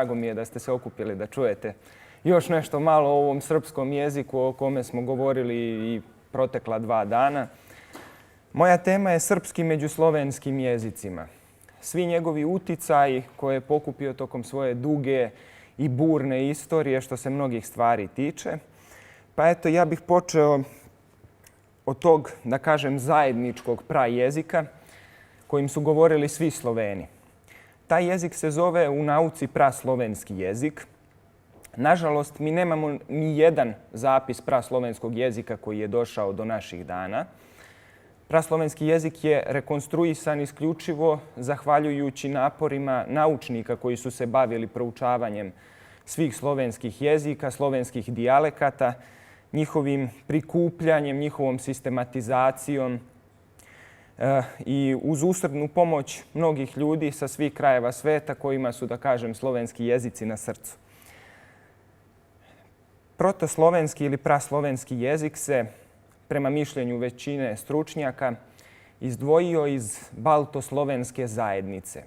drago mi je da ste se okupili da čujete još nešto malo o ovom srpskom jeziku o kome smo govorili i protekla 2 dana. Moja tema je srpski među slovenskim jezicima. Svi njegovi uticaji koje je pokupio tokom svoje duge i burne istorije što se mnogih stvari tiče. Pa eto, ja bih počeo od tog, da kažem, zajedničkog prajezika kojim su govorili svi Sloveni. Taj jezik se zove u nauci praslovenski jezik. Nažalost, mi nemamo ni jedan zapis praslovenskog jezika koji je došao do naših dana. Praslovenski jezik je rekonstruisan isključivo zahvaljujući naporima naučnika koji su se bavili proučavanjem svih slovenskih jezika, slovenskih dijalekata, njihovim prikupljanjem, njihovom sistematizacijom i uz usrdnu pomoć mnogih ljudi sa svih krajeva sveta kojima su, da kažem, slovenski jezici na srcu. Protoslovenski ili praslovenski jezik se, prema mišljenju većine stručnjaka, izdvojio iz baltoslovenske zajednice.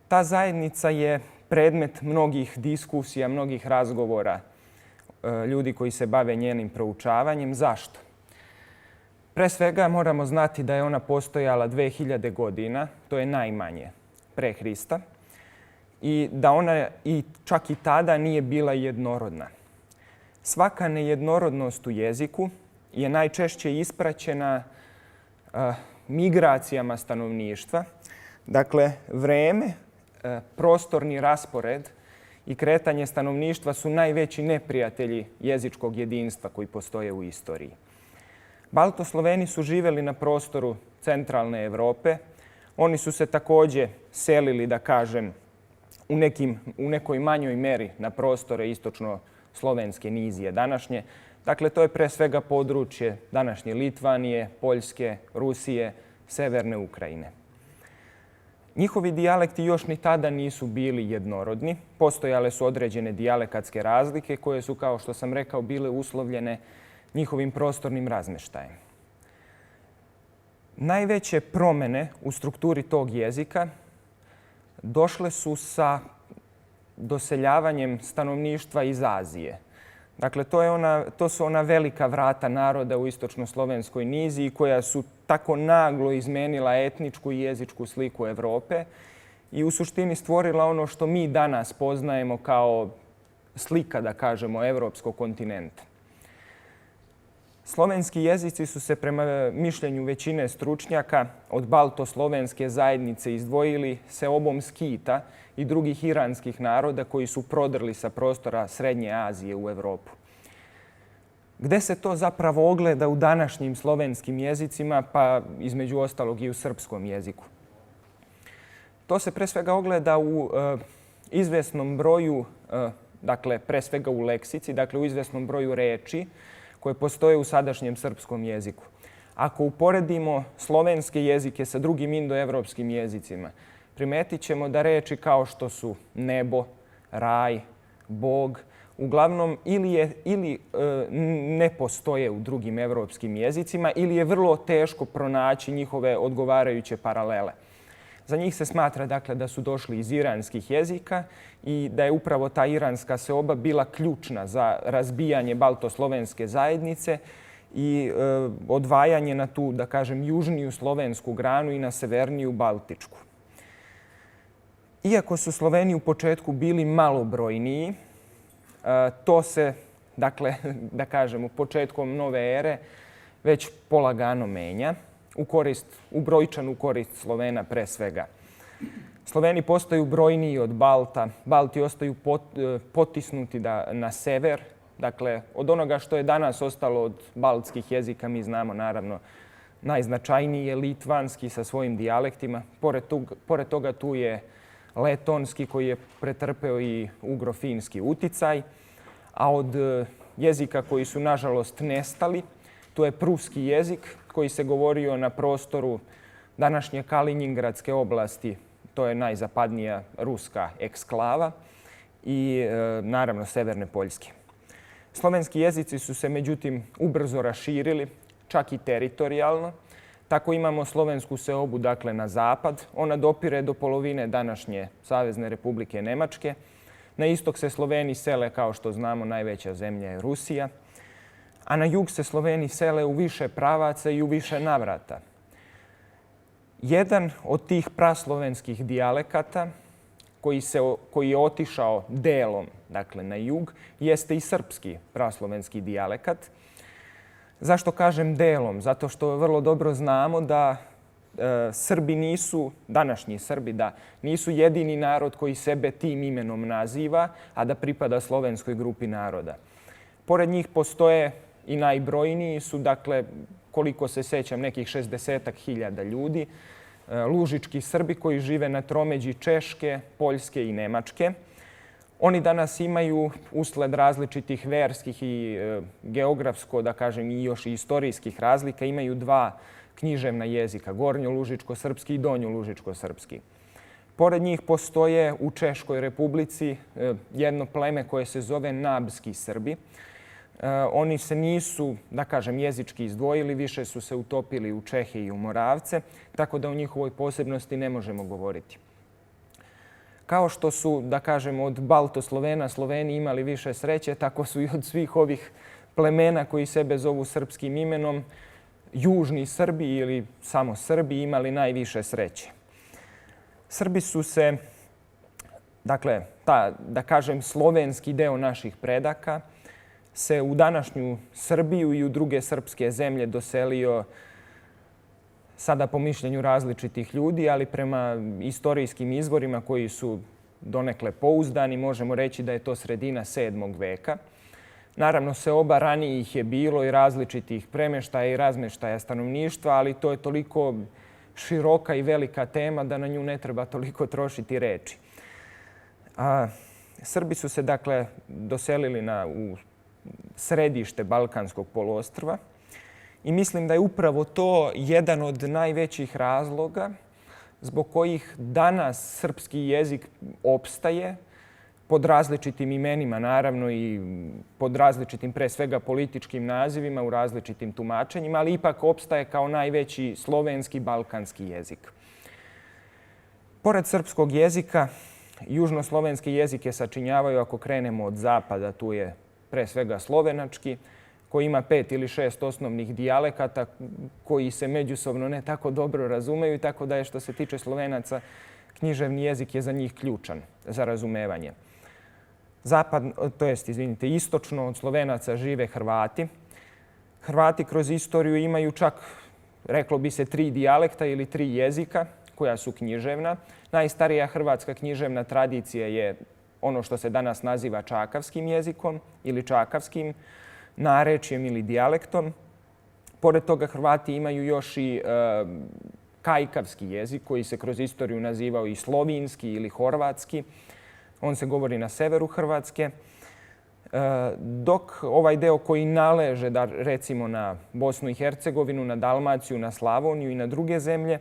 Ta zajednica je predmet mnogih diskusija, mnogih razgovora ljudi koji se bave njenim proučavanjem. Zašto? Pre svega moramo znati da je ona postojala 2000 godina, to je najmanje pre Hrista, i da ona čak i tada nije bila jednorodna. Svaka nejednorodnost u jeziku je najčešće ispraćena migracijama stanovništva. Dakle, vreme, prostorni raspored i kretanje stanovništva su najveći neprijatelji jezičkog jedinstva koji postoje u istoriji. Baltosloveni su živjeli na prostoru centralne Evrope. Oni su se također selili, da kažem, u nekoj manjoj meri na prostore istočno-slovenske nizije današnje. Dakle, to je pre svega područje današnje Litvanije, Poljske, Rusije, severne Ukrajine. Njihovi dijalekti još ni tada nisu bili jednorodni. Postojale su određene dijalekatske razlike koje su, kao što sam rekao, bile uslovljene njihovim prostornim razmeštajem. Najveće promjene u strukturi tog jezika došle su sa doseljavanjem stanovništva iz Azije. Dakle, to su ona velika vrata naroda u istočno-slovenskoj niziji koja su tako naglo izmenila etničku i jezičku sliku Evrope i u suštini stvorila ono što mi danas poznajemo kao slika, da kažemo, evropskog kontinenta. Slovenski jezici su se prema mišljenju većine stručnjaka od baltoslovenske zajednice izdvojili seobom Skita i drugih iranskih naroda koji su prodrli sa prostora Srednje Azije u Evropu. Gde se to zapravo ogleda u današnjim slovenskim jezicima, pa između ostalog i u srpskom jeziku? To se pre svega ogleda u izvesnom broju, dakle pre svega u leksici, dakle u izvesnom broju reči koje postoje u sadašnjem srpskom jeziku. Ako uporedimo slovenske jezike sa drugim indoevropskim jezicima, primetit ćemo da reči kao što su nebo, raj, bog, uglavnom ili ne postoje u drugim evropskim jezicima ili je vrlo teško pronaći njihove odgovarajuće paralele. Za njih se smatra, dakle, da su došli iz iranskih jezika i da je upravo ta iranska seoba bila ključna za razbijanje baltoslovenske zajednice i odvajanje na tu, da kažem, južniju slovensku granu i na severniju baltičku. Iako su Sloveni u početku bili malobrojniji, to se, dakle, da kažemo, početkom nove ere već polagano menja u brojčanu korist Slovena pre svega. Sloveni postaju brojniji od Balta, Balti ostaju potisnuti na sever. Dakle, od onoga što je danas ostalo od baltskih jezika, mi znamo naravno najznačajniji je litvanski sa svojim dijalektima. Pored toga tu je letonski koji je pretrpeo i ugrofinski uticaj, a od jezika koji su nažalost nestali, tu je pruski jezik koji se govorio na prostoru današnje Kalinjingradske oblasti, to je najzapadnija ruska eksklava, i naravno severne Poljske. Slovenski jezici su se međutim ubrzo raširili, čak i teritorijalno. Tako imamo slovensku seobu, dakle, na zapad. Ona dopire do polovine današnje Savezne Republike Nemačke. Na istok se Sloveni sele, kao što znamo, najveća zemlja je Rusija, a na jug se Sloveni sele u više pravaca i u više navrata. Jedan od tih praslovenskih dijalekata koji je otišao delom, dakle na jug, jeste i srpski praslovenski dijalekat. Zašto kažem delom? Zato što vrlo dobro znamo da Srbi nisu, današnji Srbi, da nisu jedini narod koji sebe tim imenom naziva, a da pripada slovenskoj grupi naroda. Pored njih postoje i najbrojniji su, dakle, koliko se sećam, nekih 60.000 ljudi, lužički Srbi koji žive na tromeđi Češke, Poljske i Nemačke. Oni danas imaju, usled različitih verskih i geografsko, da kažem, i još i istorijskih razlika, imaju dva književna jezika, gornjolužičko-srpski i donjolužičko-srpski. Pored njih postoje u Češkoj republici jedno pleme koje se zove Nabski Srbi. Oni se nisu, da kažem, jezički izdvojili, više su se utopili u Čehe i u Moravce, tako da o njihovoj posebnosti ne možemo govoriti. Kao što su, da kažem, od Baltoslovena Sloveni imali više sreće, tako su i od svih ovih plemena koji sebe zovu srpskim imenom, južni Srbi ili samo Srbi imali najviše sreće. Srbi su se, dakle, da kažem, slovenski deo naših predaka se u današnju Srbiju i u druge srpske zemlje doselio sada po mišljenju različitih ljudi, ali prema istorijskim izvorima koji su donekle pouzdani, možemo reći da je to sredina 7. veka. Naravno, seoba ranijih je bilo i različitih premeštaja i razmeštaja stanovništva, ali to je toliko široka i velika tema da na nju ne treba toliko trošiti reči. Srbi su se, dakle, doselili u središte Balkanskog poluostrva i mislim da je upravo to jedan od najvećih razloga zbog kojih danas srpski jezik opstaje pod različitim imenima, naravno, i pod različitim, pre svega, političkim nazivima, u različitim tumačenjima, ali ipak opstaje kao najveći slovenski balkanski jezik. Pored srpskog jezika, južnoslovenski jezike sačinjavaju, ako krenemo od zapada, tu je pre svega slovenački, koji ima 5 ili 6 osnovnih dijalekata koji se međusobno ne tako dobro razumeju, tako da je, što se tiče Slovenaca, književni jezik je za njih ključan za razumevanje. Istočno od Slovenaca žive Hrvati. Hrvati kroz istoriju imaju čak, reklo bi se, 3 dijalekta ili 3 jezika koja su književna. Najstarija hrvatska književna tradicija je ono što se danas naziva čakavskim jezikom ili čakavskim narečjem ili dijalektom. Pored toga, Hrvati imaju još i kajkavski jezik koji se kroz istoriju nazivao i slovinski ili horvatski. On se govori na severu Hrvatske, dok ovaj deo koji naleže, recimo, na Bosnu i Hercegovinu, na Dalmaciju, na Slavoniju i na druge zemlje,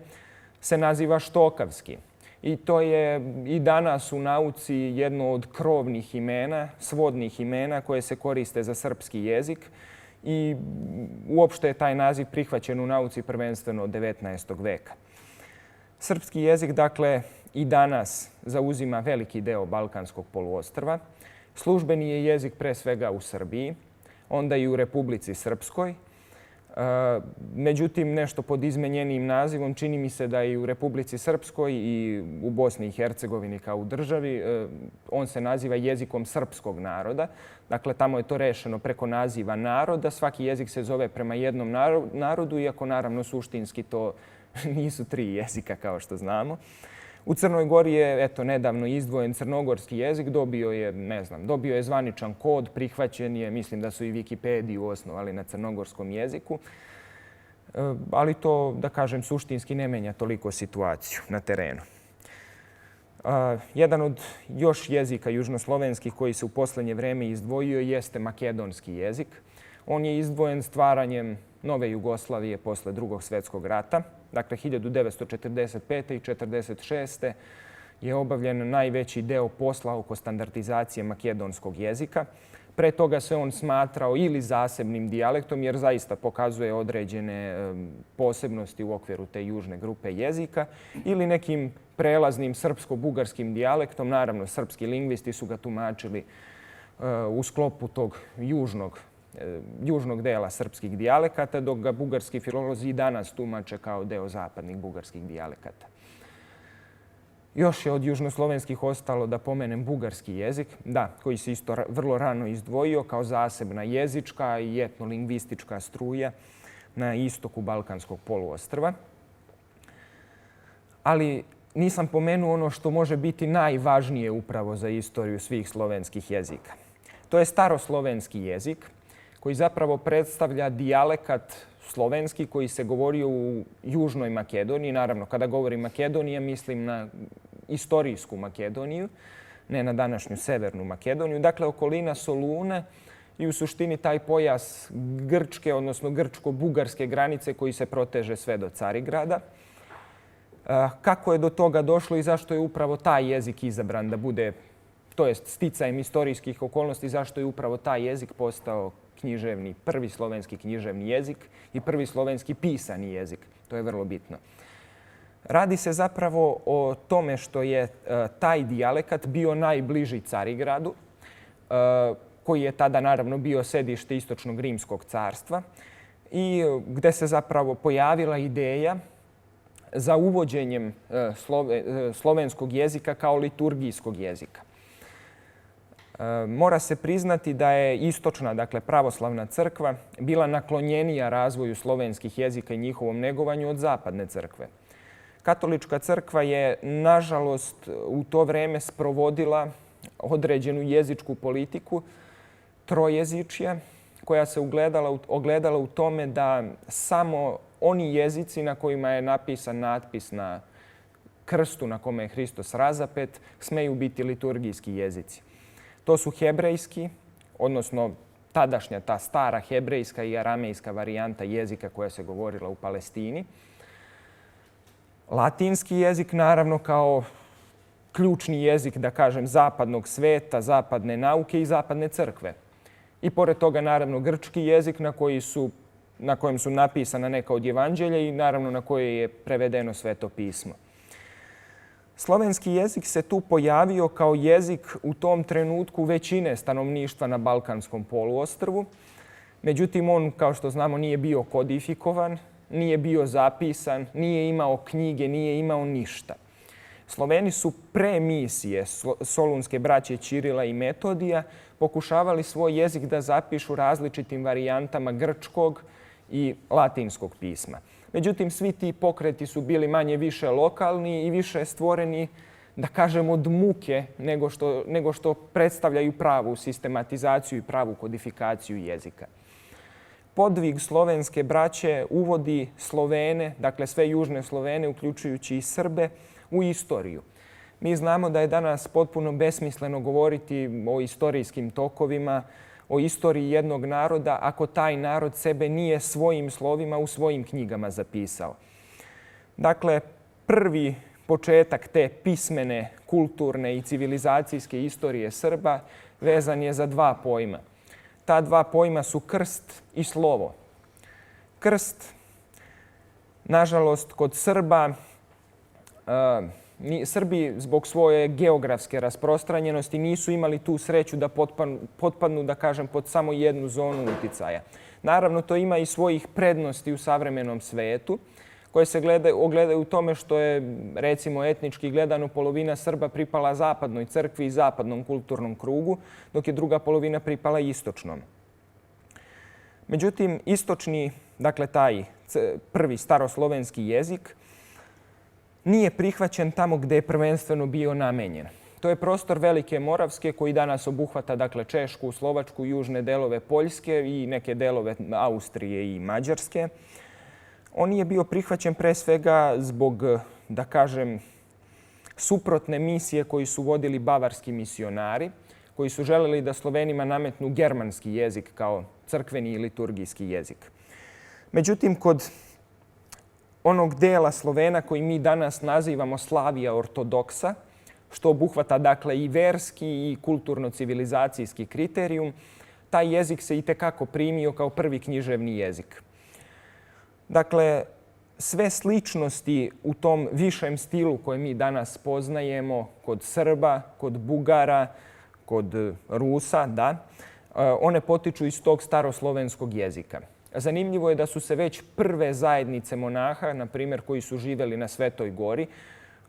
se naziva štokavski. I to je i danas u nauci jedno od krovnih imena, svodnih imena koje se koriste za srpski jezik. I uopšte je taj naziv prihvaćen u nauci prvenstveno od 19. veka. Srpski jezik, dakle, i danas zauzima veliki deo Balkanskog poluostrva. Službeni je jezik pre svega u Srbiji, onda i u Republici Srpskoj. Međutim, nešto pod izmenjenim nazivom, čini mi se da i u Republici Srpskoj i u Bosni i Hercegovini kao u državi, on se naziva jezikom srpskog naroda. Dakle, tamo je to rešeno preko naziva naroda. Svaki jezik se zove prema jednom narodu, iako naravno suštinski to nisu 3 jezika, kao što znamo. U Crnoj Gori je, nedavno izdvojen crnogorski jezik, dobio je zvaničan kod, prihvaćen je, mislim da su i Wikipediju osnovali na crnogorskom jeziku, ali to, da kažem, suštinski ne menja toliko situaciju na terenu. Jedan od još jezika južnoslovenskih koji se u poslednje vreme izdvojio jeste makedonski jezik. On je izdvojen stvaranjem nove Jugoslavije posle Drugog svjetskog rata. Dakle, 1945. i 1946. je obavljen najveći deo posla oko standardizacije makedonskog jezika. Pre toga se on smatrao ili zasebnim dijalektom, jer zaista pokazuje određene posebnosti u okviru te južne grupe jezika, ili nekim prelaznim srpsko-bugarskim dijalektom. Naravno, srpski lingvisti su ga tumačili u sklopu tog južnog dela srpskih dijalekata, dok ga bugarski filolozi i danas tumače kao deo zapadnih bugarskih dijalekata. Još je od južnoslovenskih ostalo da pomenem bugarski jezik, koji se isto vrlo rano izdvojio kao zasebna jezička i etnolingvistička struja na istoku Balkanskog poluostrva. Ali nisam pomenuo ono što može biti najvažnije upravo za istoriju svih slovenskih jezika. To je staroslovenski jezik koji zapravo predstavlja dijalekat slovenski koji se govorio u Južnoj Makedoniji. Naravno, kada govorim Makedonija, mislim na istorijsku Makedoniju, ne na današnju Severnu Makedoniju. Dakle, okolina Soluna i u suštini taj pojas grčke, odnosno grčko-bugarske granice koji se proteže sve do Carigrada. Kako je do toga došlo i zašto je upravo taj jezik izabran da bude, to jest sticajem istorijskih okolnosti, zašto je upravo taj jezik postao prvi slovenski književni jezik i prvi slovenski pisani jezik. To je vrlo bitno. Radi se zapravo o tome što je taj dijalekat bio najbliži Carigradu, koji je tada naravno bio sedište Istočnog Rimskog carstva i gde se zapravo pojavila ideja za uvođenjem slovenskog jezika kao liturgijskog jezika. Mora se priznati da je istočna, dakle pravoslavna crkva, bila naklonjenija razvoju slovenskih jezika i njihovom negovanju od zapadne crkve. Katolička crkva je, nažalost, u to vreme sprovodila određenu jezičku politiku trojezičja, koja se ogledala u tome da samo oni jezici na kojima je napisan natpis na krstu na kome je Hristos razapet smeju biti liturgijski jezici. To su hebrejski, odnosno tadašnja ta stara hebrejska i aramejska varijanta jezika koja se govorila u Palestini. Latinski jezik, naravno, kao ključni jezik, da kažem, zapadnog sveta, zapadne nauke i zapadne crkve. I pored toga, naravno, grčki jezik na kojem su napisana neka od evanđelja i naravno na koje je prevedeno Sveto pismo. Slovenski jezik se tu pojavio kao jezik u tom trenutku većine stanovništva na Balkanskom poluostrvu. Međutim, on, kao što znamo, nije bio kodifikovan, nije bio zapisan, nije imao knjige, nije imao ništa. Sloveni su pre misije solunske braće Ćirila i Metodija pokušavali svoj jezik da zapišu različitim varijantama grčkog i latinskog pisma. Međutim, svi ti pokreti su bili manje više lokalni i više stvoreni, da kažem, od muke nego što predstavljaju pravu sistematizaciju i pravu kodifikaciju jezika. Podvig slovenske braće uvodi Slovene, dakle sve južne Slovene, uključujući i Srbe, u istoriju. Mi znamo da je danas potpuno besmisleno govoriti o istorijskim tokovima, o istoriji jednog naroda ako taj narod sebe nije svojim slovima u svojim knjigama zapisao. Dakle, prvi početak te pismene, kulturne i civilizacijske istorije Srba vezan je za dva pojma. Ta dva pojma su krst i slovo. Krst, nažalost, kod Srba, Srbi zbog svoje geografske rasprostranjenosti nisu imali tu sreću da potpadnu, da kažem, pod samo jednu zonu uticaja. Naravno, to ima i svojih prednosti u savremenom svetu, koje se ogledaju u tome što je, recimo, etnički gledano polovina Srba pripala zapadnoj crkvi i zapadnom kulturnom krugu, dok je druga polovina pripala istočnom. Međutim, istočni, dakle taj prvi staroslovenski jezik, nije prihvaćen tamo gde je prvenstveno bio namenjen. To je prostor Velike Moravske koji danas obuhvata, dakle, Češku, Slovačku, južne delove Poljske i neke delove Austrije i Mađarske. On nije bio prihvaćen pre svega zbog, da kažem, suprotne misije koji su vodili bavarski misionari, koji su želeli da Slovenima nametnu germanski jezik kao crkveni i liturgijski jezik. Međutim, kod onog dela Slovena koji mi danas nazivamo Slavija ortodoksa, što obuhvata dakle i verski i kulturno-civilizacijski kriterijum, taj jezik se itekako primio kao prvi književni jezik. Dakle, sve sličnosti u tom višem stilu koje mi danas poznajemo kod Srba, kod Bugara, kod Rusa, one potiču iz tog staroslovenskog jezika. Zanimljivo je da su se već prve zajednice monaha, na primjer koji su živjeli na Svetoj gori,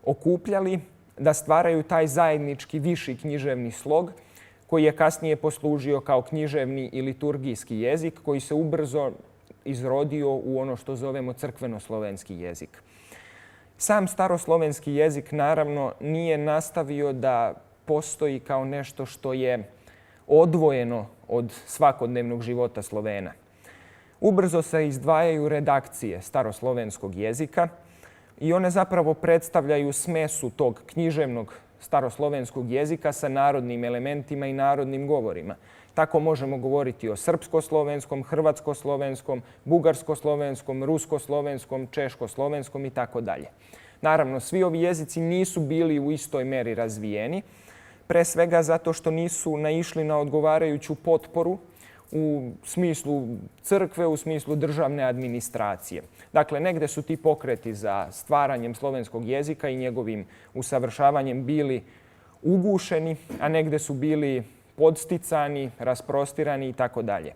okupljali da stvaraju taj zajednički viši književni slog koji je kasnije poslužio kao književni i liturgijski jezik koji se ubrzo izrodio u ono što zovemo crkveno-slovenski jezik. Sam staroslovenski jezik naravno nije nastavio da postoji kao nešto što je odvojeno od svakodnevnog života Slovena. Ubrzo se izdvajaju redakcije staroslovenskog jezika i one zapravo predstavljaju smesu tog književnog staroslovenskog jezika sa narodnim elementima i narodnim govorima. Tako možemo govoriti o srpsko-slovenskom, hrvatsko-slovenskom, bugarsko-slovenskom, rusko-slovenskom, češko-slovenskom i tako dalje. Naravno, svi ovi jezici nisu bili u istoj meri razvijeni, pre svega zato što nisu naišli na odgovarajuću potporu u smislu crkve, u smislu državne administracije. Dakle, negde su ti pokreti za stvaranjem slovenskog jezika i njegovim usavršavanjem bili ugušeni, a negde su bili podsticani, rasprostirani i tako dalje.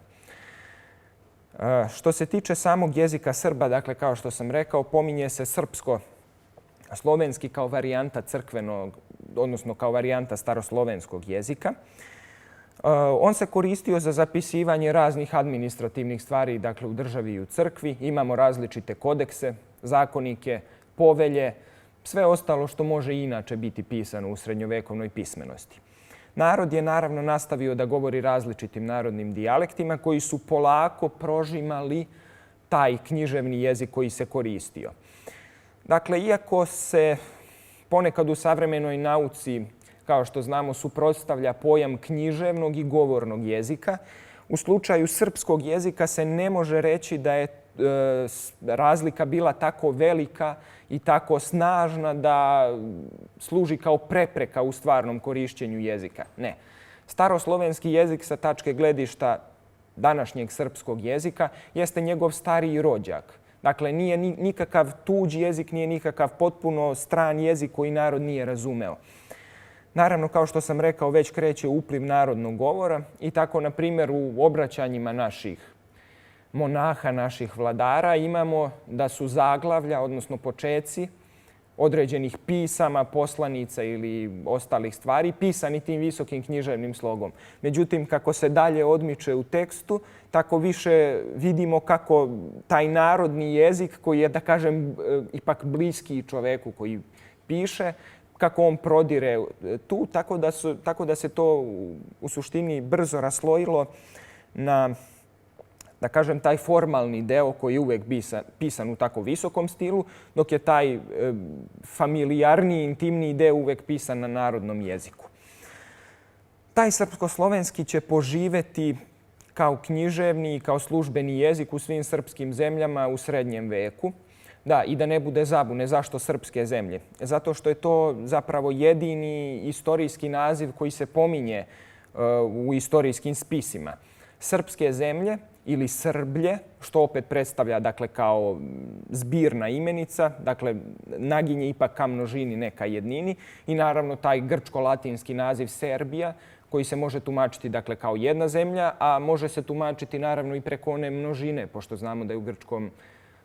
Što se tiče samog jezika Srba, dakle, kao što sam rekao, pominje se srpsko-slovenski kao varijanta crkvenog, odnosno kao varijanta staroslovenskog jezika. On se koristio za zapisivanje raznih administrativnih stvari, dakle u državi i u crkvi. Imamo različite kodekse, zakonike, povelje, sve ostalo što može inače biti pisano u srednjovekovnoj pismenosti. Narod je naravno nastavio da govori različitim narodnim dijalektima koji su polako prožimali taj književni jezik koji se koristio. Dakle, iako se ponekad u savremenoj nauci, kao što znamo, suprotstavlja pojam književnog i govornog jezika, u slučaju srpskog jezika se ne može reći da je razlika bila tako velika i tako snažna da služi kao prepreka u stvarnom korišćenju jezika. Ne. Staroslovenski jezik sa tačke gledišta današnjeg srpskog jezika jeste njegov stariji rođak. Dakle, nije nikakav tuđi jezik, nije nikakav potpuno stran jezik koji narod nije razumeo. Naravno, kao što sam rekao, već kreće upliv narodnog govora i tako, na primjer, u obraćanjima naših monaha, naših vladara, imamo da su zaglavlja, odnosno počeci određenih pisama, poslanica ili ostalih stvari pisani tim visokim književnim slogom. Međutim, kako se dalje odmiče u tekstu, tako više vidimo kako taj narodni jezik, koji je, da kažem, ipak bliski čoveku koji piše, kako on prodire tu, tako da se to u suštini brzo raslojilo na, da kažem, taj formalni deo koji je uvek pisan u tako visokom stilu, dok je taj familijarniji, intimniji deo uvek pisan na narodnom jeziku. Taj srpsko-slovenski će poživeti kao književni i kao službeni jezik u svim srpskim zemljama u srednjem veku. Da, i da ne bude zabune zašto srpske zemlje. Zato što je to zapravo jedini istorijski naziv koji se pominje u istorijskim spisima. Srpske zemlje ili Srblje, što opet predstavlja, dakle, kao zbirna imenica, dakle, naginje ipak ka množini, ne ka jednini, i naravno taj grčko-latinski naziv Serbija, koji se može tumačiti, dakle, kao jedna zemlja, a može se tumačiti naravno i preko one množine, pošto znamo da je u grčkom,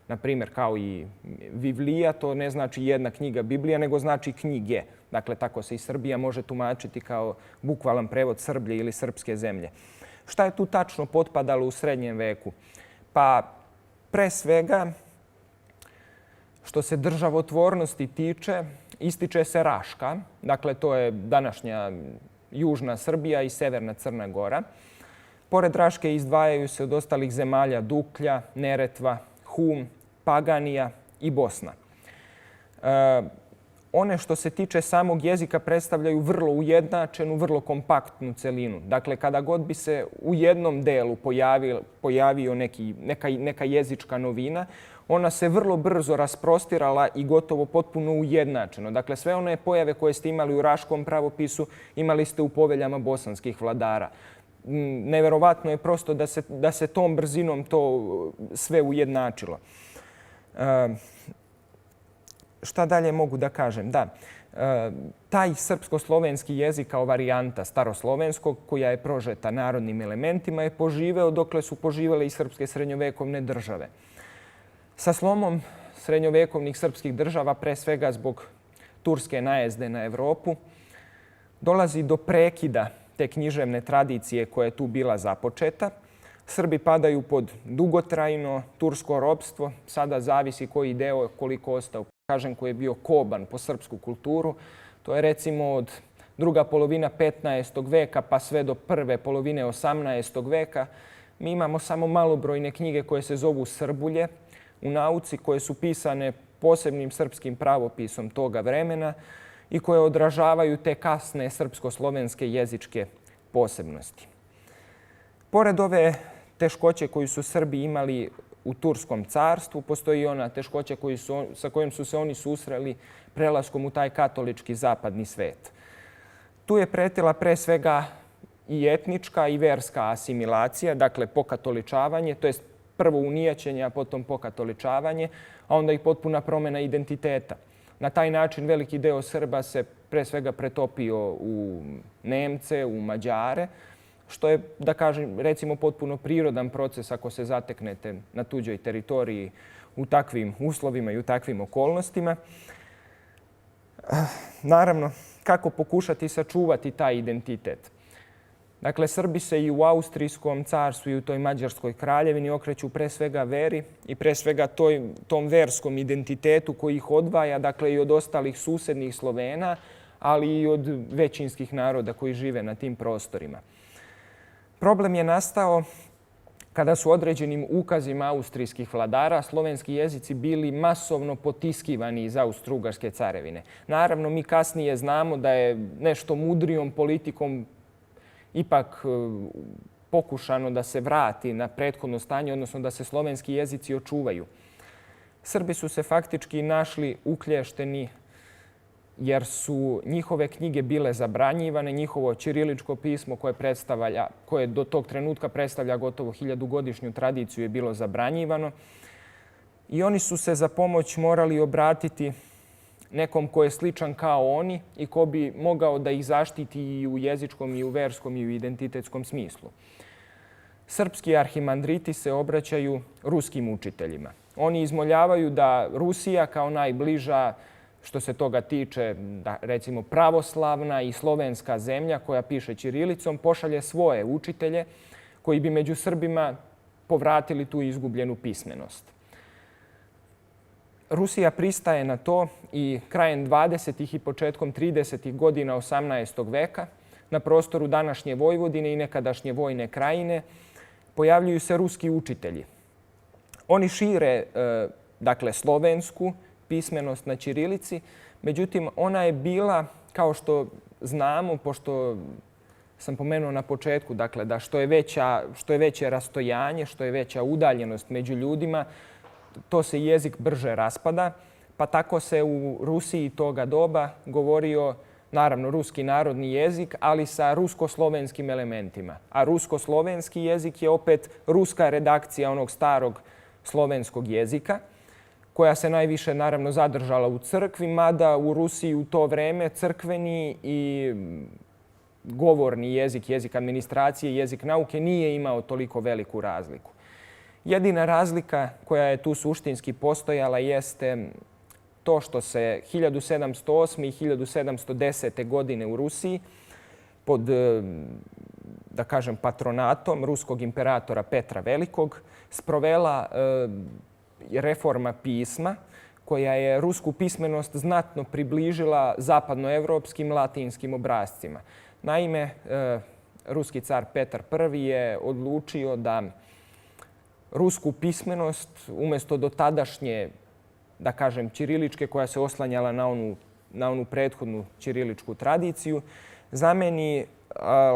na primjer, kao i Vivlija, to ne znači jedna knjiga Biblija, nego znači knjige. Dakle, tako se i Srbija može tumačiti kao bukvalan prevod Srblje ili srpske zemlje. Šta je tu tačno potpadalo u srednjem veku? Pa, pre svega, što se državotvornosti tiče, ističe se Raška. Dakle, to je današnja južna Srbija i severna Crna Gora. Pored Raške izdvajaju se od ostalih zemalja Duklja, Neretva, Hum, Paganija i Bosna. one što se tiče samog jezika predstavljaju vrlo ujednačenu, vrlo kompaktnu celinu. Dakle, kada god bi se u jednom delu pojavio neka jezička novina, ona se vrlo brzo rasprostirala i gotovo potpuno ujednačeno. Dakle, sve one pojave koje ste imali u Raškom pravopisu imali ste u poveljama bosanskih vladara. Neverovatno je prosto da se tom brzinom to sve ujednačilo. Šta dalje mogu da kažem? Da, taj srpsko-slovenski jezik kao varijanta staroslovenskog, koja je prožeta narodnim elementima, je poživeo dokle su poživele i srpske srednjovekovne države. Sa slomom srednjovekovnih srpskih država, pre svega zbog turske najezde na Evropu, dolazi do prekida te književne tradicije koja je tu bila započeta. Srbi padaju pod dugotrajno tursko ropstvo. Sada zavisi koji deo, koliko ostao, kažem, koji je bio koban po srpsku kulturu. To je recimo od druga polovina 15. veka pa sve do prve polovine 18. veka. Mi imamo samo malobrojne knjige koje se zovu Srbulje u nauci, koje su pisane posebnim srpskim pravopisom toga vremena i koje odražavaju te kasne srpsko-slovenske jezičke posebnosti. Pored ove teškoće koju su Srbi imali u Turskom carstvu, postoji i ona teškoća sa kojom su se oni susreli prelaskom u taj katolički zapadni svet. Tu je pretila pre svega i etnička i verska asimilacija, dakle pokatoličavanje, to je prvo unijaćenje, a potom pokatoličavanje, a onda i potpuna promjena identiteta. Na taj način veliki deo Srba se pre svega pretopio u Nemce, u Mađare, što je, da kažem, recimo potpuno prirodan proces ako se zateknete na tuđoj teritoriji u takvim uslovima i u takvim okolnostima. Naravno, kako pokušati sačuvati taj identitet? Dakle, Srbi se i u Austrijskom carstvu i u toj Mađarskoj kraljevini okreću pre svega veri i pre svega tom verskom identitetu koji ih odvaja, dakle, i od ostalih susednih Slovena, ali i od većinskih naroda koji žive na tim prostorima. Problem je nastao kada su određenim ukazima austrijskih vladara slovenski jezici bili masovno potiskivani iz Austro-Ugarske carevine. Naravno, mi kasnije znamo da je nešto mudrijom politikom ipak pokušano da se vrati na prethodno stanje, odnosno da se slovenski jezici očuvaju. Srbi su se faktički našli uklješteni jer su njihove knjige bile zabranjivane, njihovo ćiriličko pismo koje do tog trenutka predstavlja gotovo 1000-godišnju tradiciju je bilo zabranjivano. I oni su se za pomoć morali obratiti nekom ko je sličan kao oni i ko bi mogao da ih zaštiti i u jezičkom, i u verskom, i u identitetskom smislu. Srpski arhimandriti se obraćaju ruskim učiteljima. Oni izmoljavaju da Rusija kao najbliža, što se toga tiče, recimo pravoslavna i slovenska zemlja koja piše ćirilicom, pošalje svoje učitelje koji bi među Srbima povratili tu izgubljenu pismenost. Rusija pristaje na to i krajem 20. i početkom 30. godina 18. veka na prostoru današnje Vojvodine i nekadašnje Vojne krajine pojavljuju se ruski učitelji. Oni šire, dakle, slovensku pismenost na ćirilici, međutim, ona je bila, kao što znamo, pošto sam pomenuo na početku, dakle, da što je veće rastojanje, što je veća udaljenost među ljudima, to se jezik brže raspada, pa tako se u Rusiji toga doba govorio, naravno, ruski narodni jezik, ali sa rusko-slovenskim elementima. A rusko-slovenski jezik je opet ruska redakcija onog starog slovenskog jezika, koja se najviše, naravno, zadržala u crkvi, mada u Rusiji u to vreme crkveni i govorni jezik, jezik administracije, jezik nauke nije imao toliko veliku razliku. Jedina razlika koja je tu suštinski postojala jeste to što se 1708. i 1710. godine u Rusiji pod, da kažem, patronatom ruskog imperatora Petra Velikog sprovela reforma pisma koja je rusku pismenost znatno približila zapadnoevropskim latinskim obrascima. Naime, ruski car Petar I je odlučio da rusku pismenost umjesto do tadašnje, da kažem, ćiriličke koja se oslanjala na onu na onu prethodnu ćiriličku tradiciju, zameni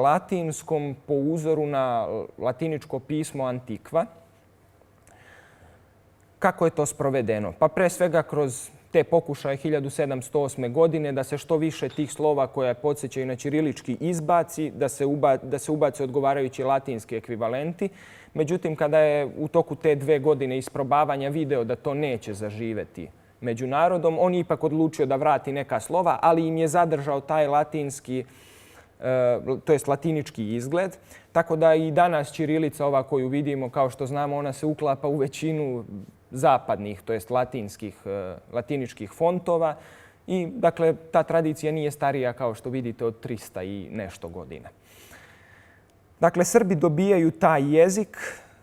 latinskom po uzoru na latiničko pismo Antikva. Kako je to sprovedeno? Pa pre svega kroz te pokušaje 1708. godine da se što više tih slova koja podsjećaju na ćirilički izbaci, da se ubace odgovarajući latinski ekvivalenti. Međutim, kada je u toku te 2 godine isprobavanja video da to neće zaživeti među narodom, on je ipak odlučio da vrati neka slova, ali im je zadržao taj latinski, to jest latinički izgled. Tako da i danas ćirilica, ova koju vidimo, kao što znamo, ona se uklapa u većinu zapadnih, to jest latiničkih fontova. I dakle, ta tradicija nije starija, kao što vidite, od 300 i nešto godina. Dakle, Srbi dobijaju taj jezik,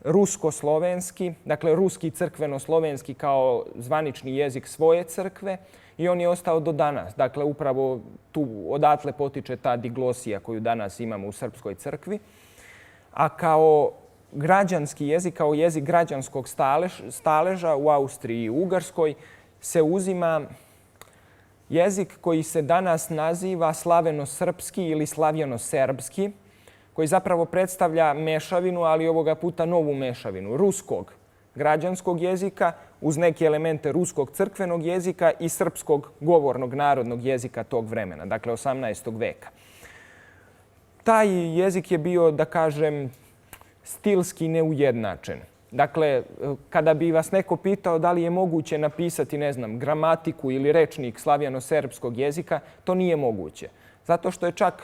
rusko-slovenski, dakle ruski crkveno-slovenski kao zvanični jezik svoje crkve, i on je ostao do danas. Dakle, upravo tu odatle potiče ta diglosija koju danas imamo u srpskoj crkvi. A kao građanski jezik, kao jezik građanskog staleža u Austriji i Ugarskoj se uzima jezik koji se danas naziva slaveno-srpski ili slavljeno-serbski, koji zapravo predstavlja mešavinu, ali ovoga puta novu mešavinu, ruskog građanskog jezika uz neke elemente ruskog crkvenog jezika i srpskog govornog narodnog jezika tog vremena, dakle 18. veka. Taj jezik je bio, da kažem, stilski neujednačen. Dakle, kada bi vas neko pitao da li je moguće napisati, ne znam, gramatiku ili rečnik slavjano-serbskog jezika, to nije moguće. Zato što je čak,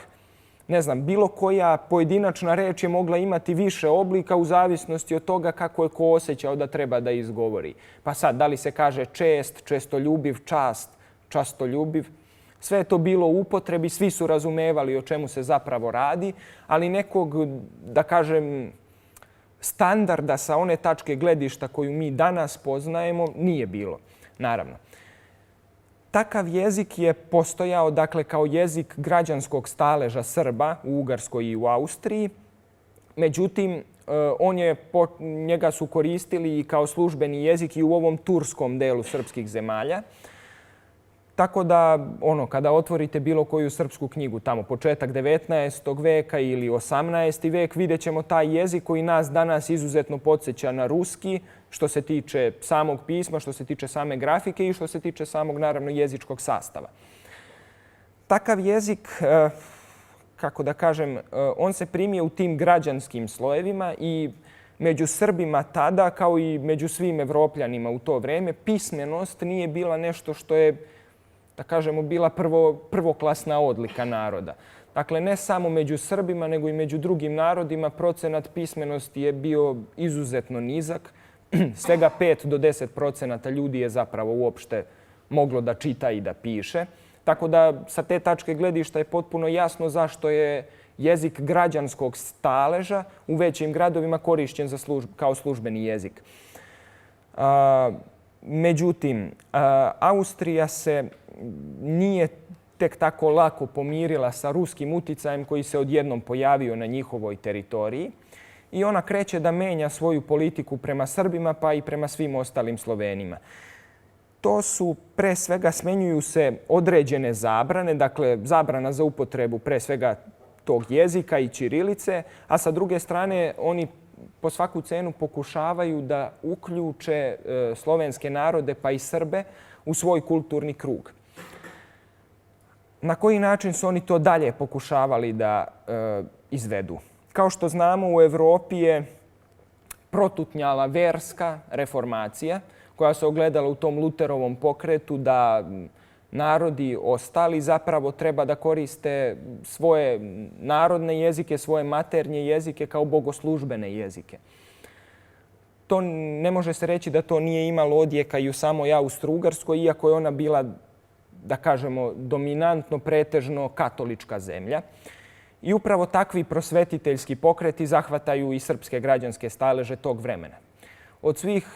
ne znam, bilo koja pojedinačna reč je mogla imati više oblika u zavisnosti od toga kako je ko osjećao da treba da izgovori. Pa sad, da li se kaže čest, čestoljubiv, čast, častoljubiv, sve je to bilo u upotrebi, svi su razumevali o čemu se zapravo radi, ali nekog, da kažem, standarda sa one tačke gledišta koju mi danas poznajemo nije bilo, naravno. Takav jezik je postojao, dakle, kao jezik građanskog staleža Srba u Ugarskoj i u Austriji. Međutim, njega su koristili i kao službeni jezik i u ovom turskom delu srpskih zemalja. Tako da, kada otvorite bilo koju srpsku knjigu, tamo početak 19. veka ili 18. vek, vidjet ćemo taj jezik koji nas danas izuzetno podsjeća na ruski, što se tiče samog pisma, što se tiče same grafike i što se tiče samog, naravno, jezičkog sastava. Takav jezik, kako da kažem, on se primio u tim građanskim slojevima i među Srbima tada, kao i među svim Evropljanima u to vreme, pismenost nije bila nešto što je, da kažemo, bila prvoklasna odlika naroda. Dakle, ne samo među Srbima, nego i među drugim narodima procenat pismenosti je bio izuzetno nizak. Svega 5 do 10% ljudi je zapravo uopšte moglo da čita i da piše. Tako da sa te tačke gledišta je potpuno jasno zašto je jezik građanskog staleža u većim gradovima korišćen kao službeni jezik. Međutim, Austrija se nije tek tako lako pomirila sa ruskim uticajem koji se odjednom pojavio na njihovoj teritoriji i ona kreće da menja svoju politiku prema Srbima pa i prema svim ostalim Slovenima. To su, pre svega, smenjuju se određene zabrane, dakle zabrana za upotrebu pre svega tog jezika i ćirilice, a sa druge strane oni po svaku cenu pokušavaju da uključe slovenske narode pa i Srbe u svoj kulturni krug. Na koji način su oni to dalje pokušavali da izvedu? Kao što znamo, u Evropi je protutnjala verska reformacija koja se ogledala u tom Luterovom pokretu da narodi ostali zapravo treba da koriste svoje narodne jezike, svoje maternje jezike kao bogoslužbene jezike. To ne može se reći da to nije imalo odjeka i u samoj Austro-Ugarskoj, iako je ona bila, da kažemo, dominantno, pretežno katolička zemlja. I upravo takvi prosvetiteljski pokreti zahvataju i srpske građanske staleže tog vremena. Od svih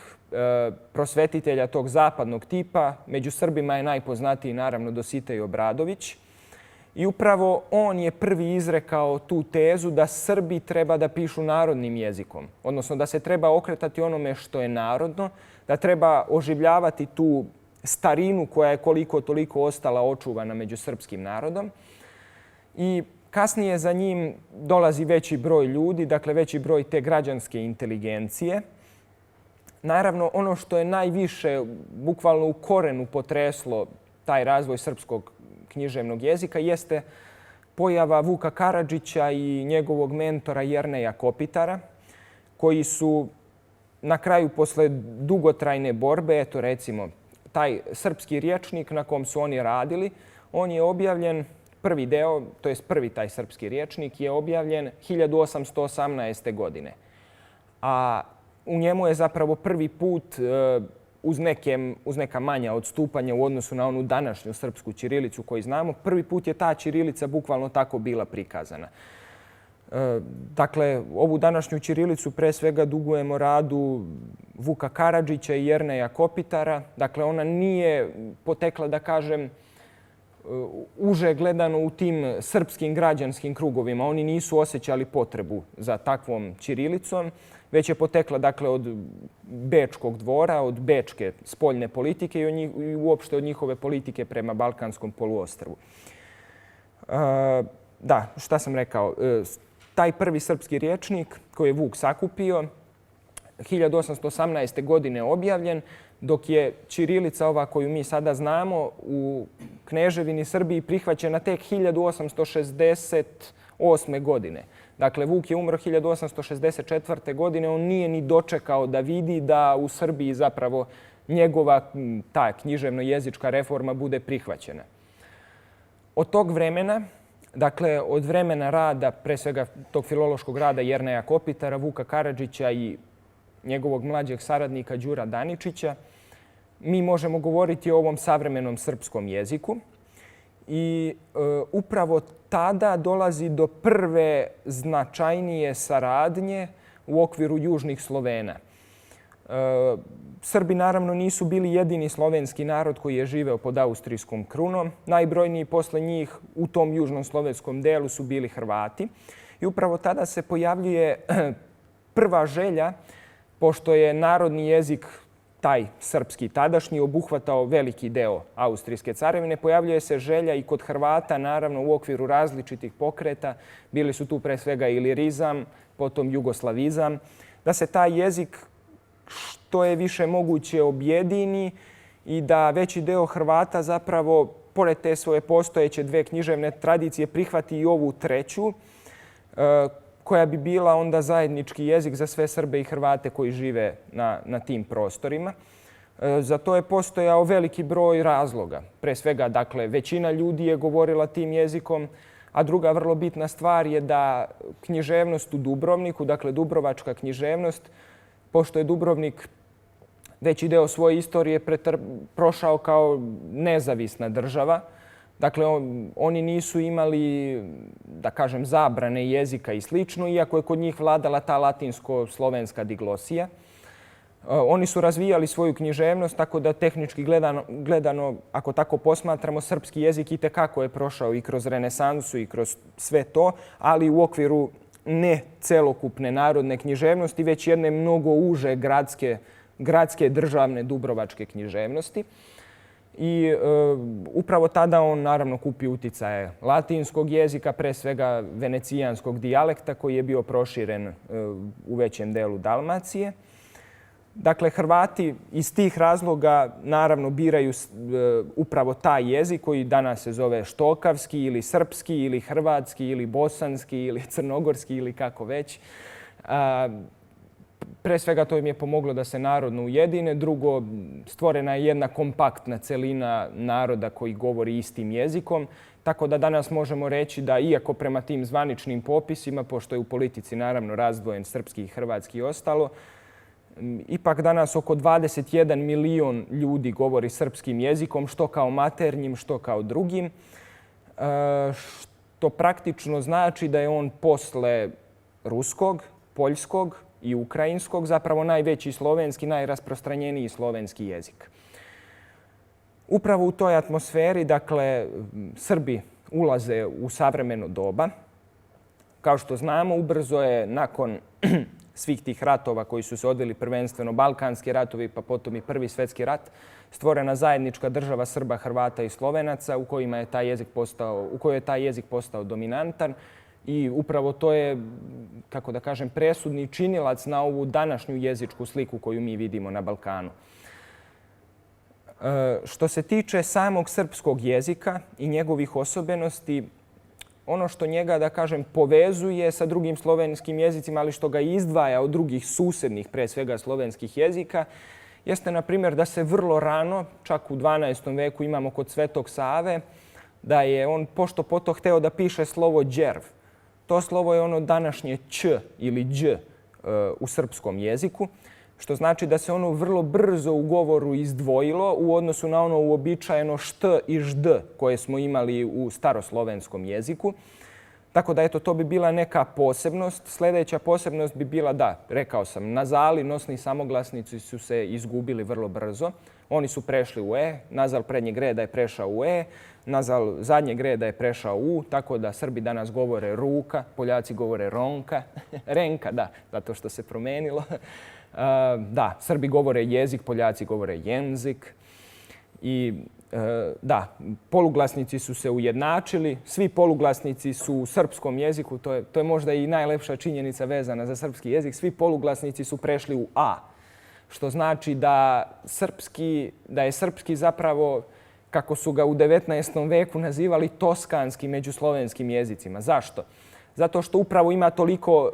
prosvetitelja tog zapadnog tipa, među Srbima je najpoznatiji, naravno, Dositej Obradović. I upravo on je prvi izrekao tu tezu da Srbi treba da pišu narodnim jezikom, odnosno da se treba okretati onome što je narodno, da treba oživljavati tu starinu koja je koliko toliko ostala očuvana među srpskim narodom. I kasnije za njim dolazi veći broj ljudi, dakle veći broj te građanske inteligencije. Naravno, ono što je najviše, bukvalno u korenu potreslo taj razvoj srpskog književnog jezika jeste pojava Vuka Karadžića i njegovog mentora Jerneja Kopitara, koji su na kraju, posle dugotrajne borbe, eto recimo, taj srpski rječnik na kom su oni radili, on je objavljen, prvi deo, to jest prvi taj srpski rječnik, je objavljen 1818. godine. A u njemu je zapravo prvi put, uz neka manja odstupanja u odnosu na onu današnju srpsku ćirilicu koju znamo, prvi put je ta ćirilica bukvalno tako bila prikazana. Dakle, ovu današnju ćirilicu pre svega dugujemo radu Vuka Karadžića i Jerneja Kopitara. Dakle, ona nije potekla, da kažem, uže gledano u tim srpskim građanskim krugovima. Oni nisu osjećali potrebu za takvom ćirilicom, već je potekla, dakle, od bečkog dvora, od bečke spoljne politike i uopšte od njihove politike prema Balkanskom poluostrvu. Da, šta sam rekao? Taj prvi srpski rječnik koji je Vuk sakupio, 1818. godine objavljen, dok je ćirilica ova koju mi sada znamo u Kneževini Srbiji prihvaćena tek 1868. godine. Dakle, Vuk je umro 1864. godine. On nije ni dočekao da vidi da u Srbiji zapravo njegova ta književno-jezička reforma bude prihvaćena. Od tog vremena, dakle, od vremena rada, pre svega tog filološkog rada Jerneja Kopitara, Vuka Karadžića i njegovog mlađeg saradnika Đura Daničića, mi možemo govoriti o ovom savremenom srpskom jeziku. I upravo tada dolazi do prve značajnije saradnje u okviru južnih Slovena. Srbi naravno nisu bili jedini slovenski narod koji je živeo pod austrijskom krunom. Najbrojniji posle njih u tom južnom slovenskom delu su bili Hrvati. I upravo tada se pojavljuje prva želja, pošto je narodni jezik, taj srpski tadašnji, obuhvatao veliki deo Austrijske carevine, pojavljuje se želja i kod Hrvata, naravno u okviru različitih pokreta, bili su tu pre svega ilirizam, potom jugoslavizam, da se taj jezik što je više moguće objedini i da veći deo Hrvata zapravo, pored te svoje postojeće dve književne tradicije, prihvati i ovu treću, koja bi bila onda zajednički jezik za sve Srbe i Hrvate koji žive na tim prostorima. Za to je postojao veliki broj razloga. Pre svega, dakle, većina ljudi je govorila tim jezikom, a druga vrlo bitna stvar je da književnost u Dubrovniku, dakle dubrovačka književnost, pošto je Dubrovnik veći deo svoje istorije prošao kao nezavisna država, dakle, oni nisu imali, da kažem, zabrane jezika i slično, iako je kod njih vladala ta latinsko-slovenska diglosija. Oni su razvijali svoju književnost, tako da tehnički gledano, ako tako posmatramo, srpski jezik i tekako je prošao i kroz renesansu i kroz sve to, ali u okviru ne celokupne narodne književnosti, već jedne mnogo uže gradske državne dubrovačke književnosti. I upravo tada on naravno kupi uticaje latinskog jezika, pre svega venecijanskog dijalekta koji je bio proširen u većem delu Dalmacije. Dakle, Hrvati iz tih razloga naravno biraju upravo taj jezik koji danas se zove štokavski ili srpski ili hrvatski ili bosanski ili crnogorski ili kako već. Pre svega to im je pomoglo da se narodno ujedine. Drugo, stvorena je jedna kompaktna celina naroda koji govori istim jezikom. Tako da danas možemo reći da, iako prema tim zvaničnim popisima, pošto je u politici naravno razdvojen srpski i hrvatski i ostalo, ipak danas oko 21 milion ljudi govori srpskim jezikom, što kao maternjim, što kao drugim. Što praktično znači da je on posle ruskog, poljskog i ukrajinskog zapravo najveći slovenski, najrasprostranjeniji slovenski jezik. Upravo u toj atmosferi, dakle, Srbi ulaze u savremeno doba. Kao što znamo, ubrzo je nakon svih tih ratova koji su se odvili, prvenstveno Balkanski ratovi, pa potom i Prvi svjetski rat, stvorena zajednička država Srba, Hrvata i Slovenaca u kojoj je taj jezik postao dominantan. I upravo to je, kako da kažem, presudni činilac na ovu današnju jezičku sliku koju mi vidimo na Balkanu. Što se tiče samog srpskog jezika i njegovih osobenosti, ono što njega, da kažem, povezuje sa drugim slovenskim jezicima, ali što ga izdvaja od drugih susednih, pre svega slovenskih jezika, jeste, na primjer, da se vrlo rano, čak u 12. veku imamo kod Svetog Save, da je on pošto poto hteo da piše slovo đerv. To slovo je ono današnje ć ili đ u srpskom jeziku, što znači da se ono vrlo brzo u govoru izdvojilo u odnosu na ono uobičajeno št i žd koje smo imali u staroslovenskom jeziku. Tako da, eto, to bi bila neka posebnost. Sljedeća posebnost bi bila, da, rekao sam, nazali, nosni samoglasnici su se izgubili vrlo brzo. Oni su prešli u e, nazal prednjeg reda je prešao u e, nazal zadnjeg reda je prešao u, tako da Srbi danas govore ruka, Poljaci govore ronka, renka, da, zato što se promenilo. Da, Srbi govore jezik, Poljaci govore jenzik. I da, poluglasnici su se ujednačili, svi poluglasnici su u srpskom jeziku, to je možda i najlepša činjenica vezana za srpski jezik, svi poluglasnici su prešli u a, što znači da je srpski zapravo, kako su ga u 19. veku nazivali, toskanski među slovenskim jezicima. Zašto? Zato što upravo ima toliko,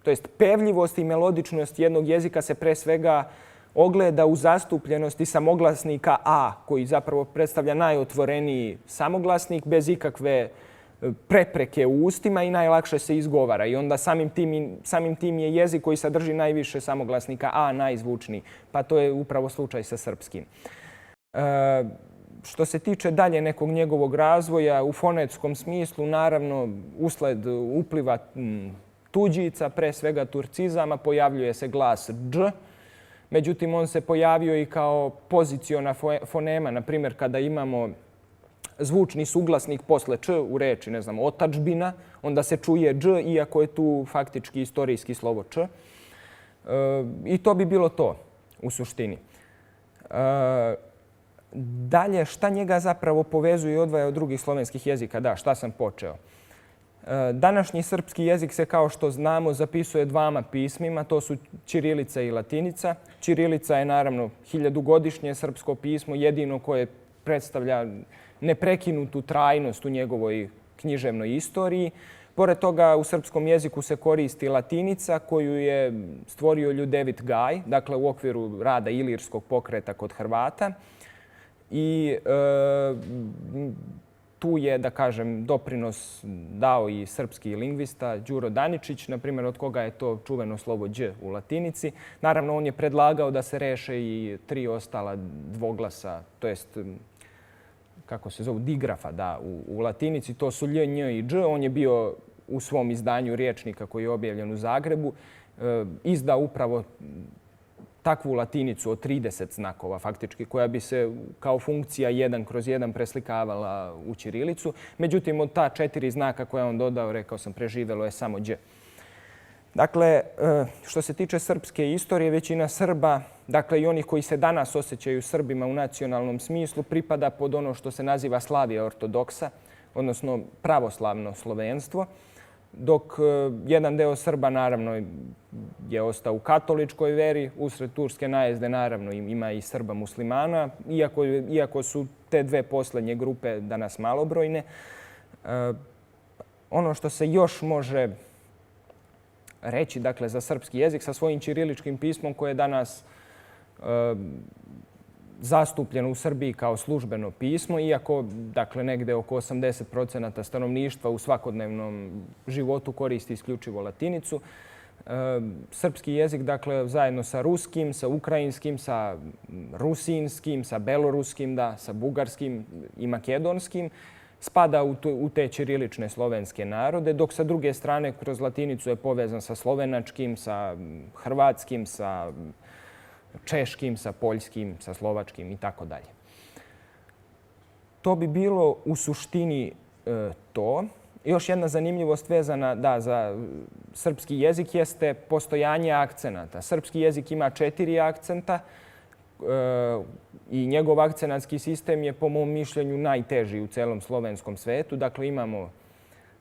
to jest pevljivost i melodičnost jednog jezika se pre svega ogleda u zastupljenosti samoglasnika a, koji zapravo predstavlja najotvoreniji samoglasnik bez ikakve prepreke u ustima i najlakše se izgovara. I onda samim tim je jezik koji sadrži najviše samoglasnika a najzvučniji. Pa to je upravo slučaj sa srpskim. Što se tiče dalje nekog njegovog razvoja u fonetskom smislu, naravno, usled upliva tuđica, pre svega turcizama, pojavljuje se glas dž. Međutim, on se pojavio i kao poziciona fonema. Naprimjer, kada imamo zvučni suglasnik posle č u reči, ne znam, otadžbina, onda se čuje dž, iako je tu faktički istorijski slovo č. I to bi bilo to u suštini. Dalje, šta njega zapravo povezuje i odvaja od drugih slovenskih jezika? Da, šta sam počeo? Današnji srpski jezik se, kao što znamo, zapisuje dvama pismima. To su ćirilica i latinica. Ćirilica je, naravno, 1000-godišnje srpsko pismo, jedino koje predstavlja neprekinutu trajnost u njegovoj književnoj istoriji. Pored toga, u srpskom jeziku se koristi latinica koju je stvorio Ljudevit Gaj, dakle u okviru rada Ilirskog pokreta kod Hrvata. I tu je, da kažem, doprinos dao i srpski lingvista Đuro Daničić, na primjer, od koga je to čuveno slovo đ u latinici. Naravno, on je predlagao da se reše i 3 ostala dvoglasa, to jest, kako se zovu, digrafa, da, u latinici. To su lj, nj i dž. On je bio u svom izdanju Riječnika koji je objavljen u Zagrebu, izdao upravo takvu latinicu od 30 znakova, faktički, koja bi se kao funkcija 1/1 preslikavala u ćirilicu. Međutim, od ta 4 znaka koje on dodao, rekao sam, preživelo je samo đ. Dakle, što se tiče srpske istorije, većina Srba, dakle i onih koji se danas osjećaju Srbima u nacionalnom smislu, pripada pod ono što se naziva Slavija ortodoksa, odnosno pravoslavno slovenstvo, dok jedan deo Srba, naravno, je ostao u katoličkoj veri. Usred turske najezde, naravno, ima i Srba muslimana, iako su te dve poslednje grupe danas malobrojne. Ono što se još može reći, dakle, za srpski jezik sa svojim ćiriličkim pismom koje je danas zastupljeno u Srbiji kao službeno pismo, iako, dakle, negde oko 80% stanovništva u svakodnevnom životu koristi isključivo latinicu. Srpski jezik, dakle, zajedno sa ruskim, sa ukrajinskim, sa rusinskim, sa beloruskim, da, sa bugarskim i makedonskim, spada u te ćirilične slovenske narode, dok sa druge strane kroz latinicu je povezan sa slovenačkim, sa hrvatskim, sa češkim, sa poljskim, sa slovačkim i tako dalje. To bi bilo u suštini to. još jedna zanimljivost vezana za srpski jezik jeste postojanje akcenata. Srpski jezik ima 4 akcenta i njegov akcenatski sistem je po mom mišljenju najteži u celom slovenskom svetu. Dakle, imamo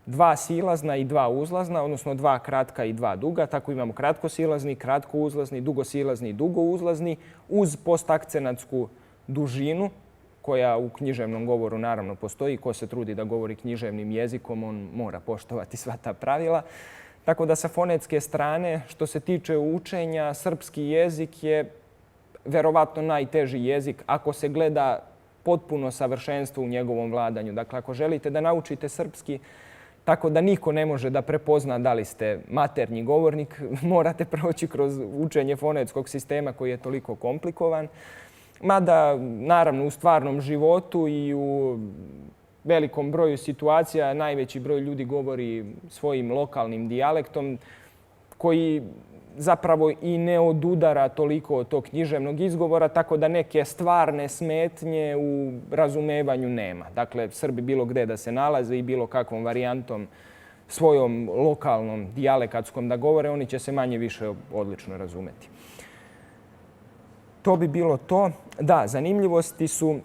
2 silazna i 2 uzlazna, odnosno 2 kratka i 2 duga. Tako imamo kratkosilazni, kratkouzlazni, dugosilazni i dugouzlazni uz postakcenatsku dužinu koja u književnom govoru naravno postoji. Ko se trudi da govori književnim jezikom, on mora poštovati sva ta pravila. Tako da sa fonetske strane, što se tiče učenja, srpski jezik je verovatno najteži jezik ako se gleda potpuno savršenstvo u njegovom vladanju. Dakle, ako želite da naučite srpski tako da niko ne može da prepozna da li ste maternji govornik, morate proći kroz učenje fonetskog sistema koji je toliko komplikovan. Mada, naravno, u stvarnom životu i u velikom broju situacija najveći broj ljudi govori svojim lokalnim dijalektom koji zapravo i ne odudara toliko od tog književnog izgovora, tako da neke stvarne smetnje u razumevanju nema. Dakle, Srbi bilo gde da se nalaze i bilo kakvom varijantom svojom lokalnom dijalekatskom da govore, oni će se manje više odlično razumeti. To bi bilo to. Da, zanimljivosti su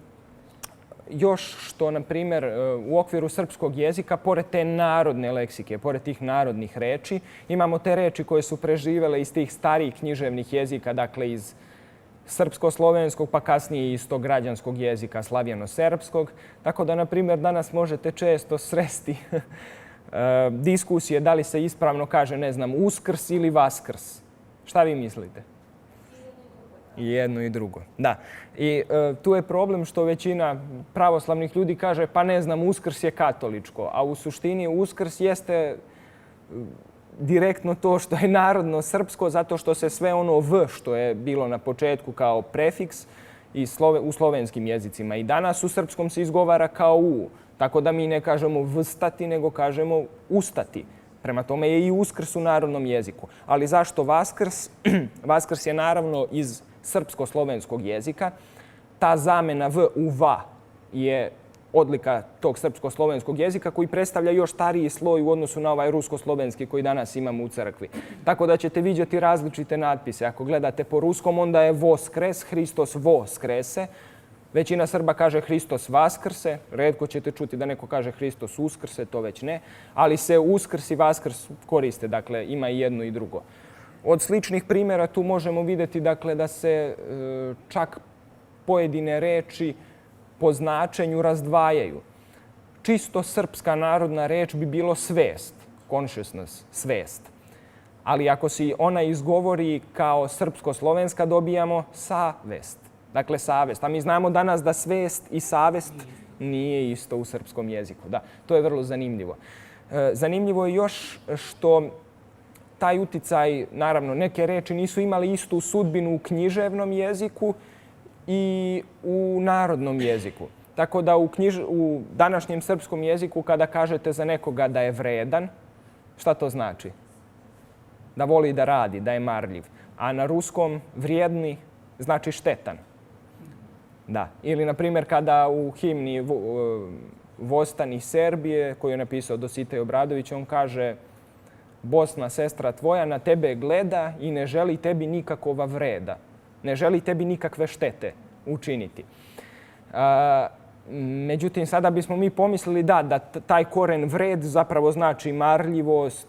još što, na primjer, u okviru srpskog jezika, pored te narodne leksike, pored tih narodnih reči, imamo te reči koje su preživele iz tih starijih književnih jezika, dakle iz srpsko-slovenskog, pa kasnije iz tog građanskog jezika, slavjano-serbskog. Tako da, na primjer, danas možete često sresti diskusije da li se ispravno kaže, ne znam, uskrs ili vaskrs. Šta vi mislite? I jedno i drugo. Da. I tu je problem što većina pravoslavnih ljudi kaže pa ne znam, Uskrs je katoličko, a u suštini Uskrs jeste direktno to što je narodno srpsko zato što se sve ono V što je bilo na početku kao prefiks u slovenskim jezicima i danas u srpskom se izgovara kao U. Tako da mi ne kažemo vstati, nego kažemo ustati. Prema tome je i Uskrs u narodnom jeziku. Ali zašto Vaskrs? Vaskrs je naravno iz srpsko-slovenskog jezika. Ta zamena V u Va je odlika tog srpsko-slovenskog jezika koji predstavlja još stariji sloj u odnosu na ovaj rusko-slovenski koji danas imamo u crkvi. Tako da ćete vidjeti različite natpise. Ako gledate po ruskom, onda je Voskres, Hristos Voskrese. Većina Srba kaže Hristos Vaskrse. Retko ćete čuti da neko kaže Hristos Uskrse, to već ne. Ali se Uskrs i Vaskrs koriste, dakle ima i jedno i drugo. Od sličnih primjera tu možemo vidjeti dakle, da se čak pojedine reči po značenju razdvajaju. Čisto srpska narodna reč bi bilo svest, consciousness, svest. Ali ako se ona izgovori kao srpsko-slovenska, dobijamo savest. Dakle, savest. A mi znamo danas da svest i savest nije isto u srpskom jeziku. Da, to je vrlo zanimljivo. Zanimljivo je još što taj uticaj, naravno, neke reči nisu imali istu sudbinu u književnom jeziku i u narodnom jeziku. Tako da u današnjem srpskom jeziku kada kažete za nekoga da je vredan, šta to znači? Da voli da radi, da je marljiv. A na ruskom vrijedni znači štetan. Da. Ili, na primjer, kada u himni Vostani Serbije, koju je napisao Dositej Obradović, on kaže Bosna, sestra tvoja, na tebe gleda i ne želi tebi nikakova vreda. Ne želi tebi nikakve štete učiniti. Međutim, sada bismo mi pomislili da taj koren vred zapravo znači marljivost,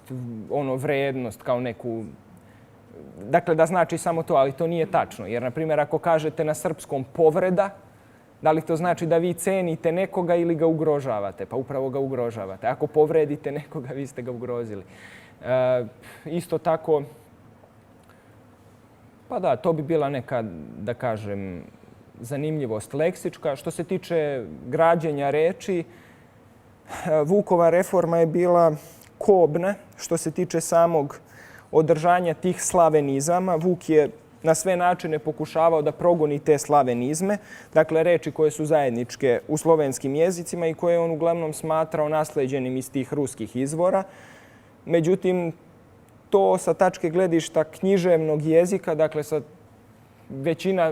vrednost kao neku... Dakle, da znači samo to, ali to nije tačno. Jer, na primjer, ako kažete na srpskom povreda, da li to znači da vi cenite nekoga ili ga ugrožavate? Pa upravo ga ugrožavate. Ako povredite nekoga, vi ste ga ugrozili. Isto tako, pa da, to bi bila neka, da kažem, zanimljivost leksička. Što se tiče građenja reči, Vukova reforma je bila kobna što se tiče samog održanja tih slavenizama. Vuk je na sve načine pokušavao da progoni te slavenizme, dakle reči koje su zajedničke u slovenskim jezicima i koje on uglavnom smatrao nasleđenim iz tih ruskih izvora. Međutim, to sa tačke gledišta književnog jezika, dakle sa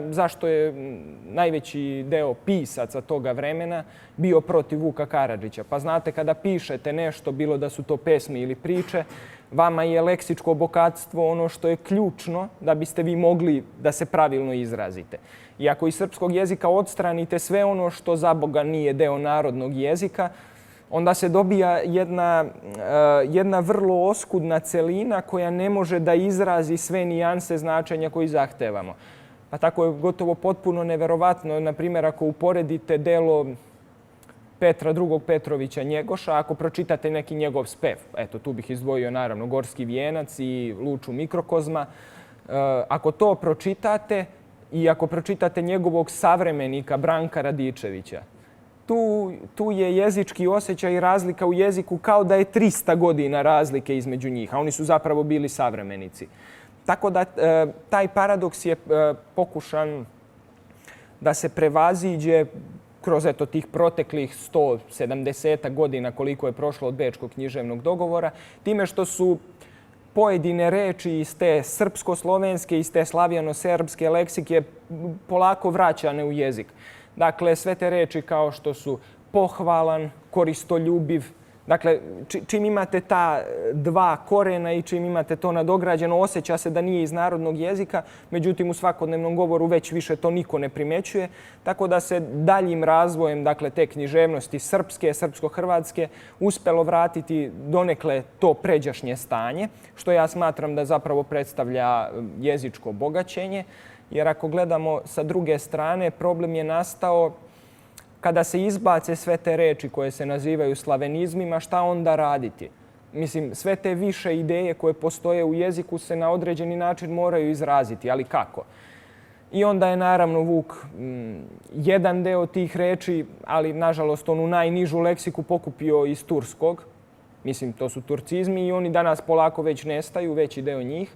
zašto je najveći deo pisaca toga vremena bio protiv Vuka Karadžića. Pa znate, kada pišete nešto, bilo da su to pesme ili priče, vama je leksičko bogatstvo ono što je ključno da biste vi mogli da se pravilno izrazite. I ako iz srpskog jezika odstranite sve ono što za Boga nije deo narodnog jezika, onda se dobija jedna vrlo oskudna celina koja ne može da izrazi sve nijanse značenja koji zahtevamo. Pa tako je gotovo potpuno neverovatno, na primjer, ako uporedite delo Petra II. Petrovića Njegoša, ako pročitate neki njegov spev. Eto, tu bih izdvojio naravno Gorski vijenac i Luču mikrokozma. Ako to pročitate i ako pročitate njegovog savremenika Branka Radičevića, tu je jezički osjećaj i razlika u jeziku kao da je 300 godina razlike između njih, a oni su zapravo bili savremenici. Tako da taj paradoks je pokušan da se prevaziđe kroz tih proteklih 170 godina koliko je prošlo od Bečkog književnog dogovora, time što su pojedine reči iz te srpsko-slovenske, iz te slavijano-serbske leksike polako vraćane u jezik. Dakle, sve te reči kao što su pohvalan, koristoljubiv. Dakle, čim imate ta dva korena i čim imate to nadograđeno, osjeća se da nije iz narodnog jezika, međutim u svakodnevnom govoru već više to niko ne primećuje. Tako da se daljim razvojem te književnosti srpske, srpsko-hrvatske uspelo vratiti donekle to pređašnje stanje, što ja smatram da zapravo predstavlja jezičko bogaćenje. Jer ako gledamo sa druge strane, problem je nastao kada se izbace sve te reči koje se nazivaju slavenizmima, šta onda raditi? Mislim, sve te više ideje koje postoje u jeziku se na određeni način moraju izraziti, ali kako? I onda je naravno Vuk jedan deo tih reči, ali nažalost onu najnižu leksiku pokupio iz turskog. Mislim, to su turcizmi i oni danas polako već nestaju, veći deo njih.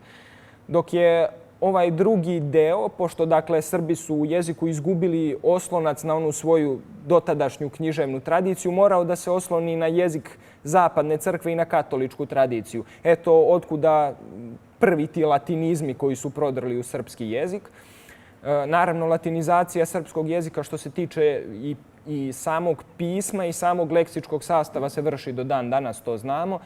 Dok je ovaj drugi deo, pošto Srbi su u jeziku izgubili oslonac na onu svoju dotadašnju književnu tradiciju, morao da se osloni na jezik zapadne crkve i na katoličku tradiciju. Eto, otkuda prvi ti latinizmi koji su prodrli u srpski jezik. Naravno, latinizacija srpskog jezika što se tiče i samog pisma i samog leksičkog sastava se vrši do dan danas, to znamo.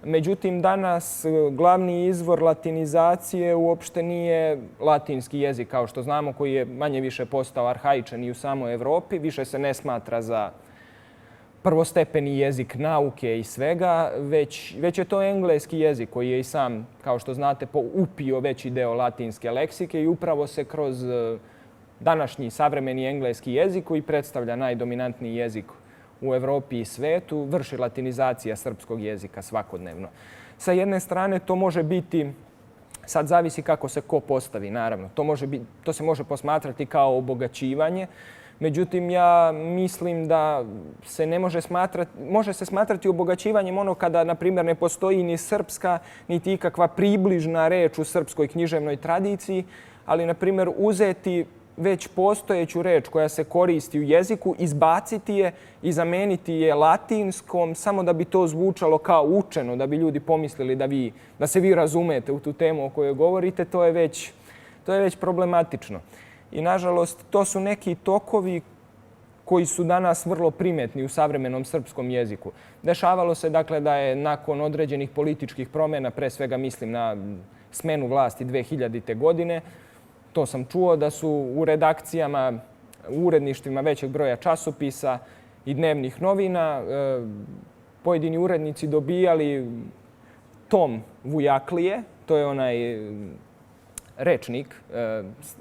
Međutim, danas glavni izvor latinizacije uopšte nije latinski jezik, kao što znamo, koji je manje više postao arhaičan i u samoj Evropi. Više se ne smatra za prvostepeni jezik nauke i svega, već je to engleski jezik koji je i sam, kao što znate, upio veći deo latinske leksike i upravo se kroz današnji savremeni engleski jezik, koji predstavlja najdominantniji jezik u Evropi i svetu, vrši latinizacija srpskog jezika svakodnevno. Sa jedne strane to može biti, sad zavisi kako se ko postavi, naravno, to se može posmatrati kao obogaćivanje, međutim ja mislim da se ne može se smatrati obogaćivanjem ono kada, na primjer, ne postoji ni srpska, niti ikakva približna reč u srpskoj književnoj tradiciji, ali, na primjer, uzeti već postojeću reč koja se koristi u jeziku, izbaciti je i zameniti je latinskom, samo da bi to zvučalo kao učeno, da bi ljudi pomislili da se vi razumete u tu temu o kojoj govorite, to je već problematično. I, nažalost, to su neki tokovi koji su danas vrlo primetni u savremenom srpskom jeziku. Dešavalo se, da je nakon određenih političkih promjena, pre svega mislim na smenu vlasti 2000. godine, to sam čuo da su u redakcijama, u uredništvima većeg broja časopisa i dnevnih novina pojedini urednici dobijali tom Vujaklije, to je onaj rečnik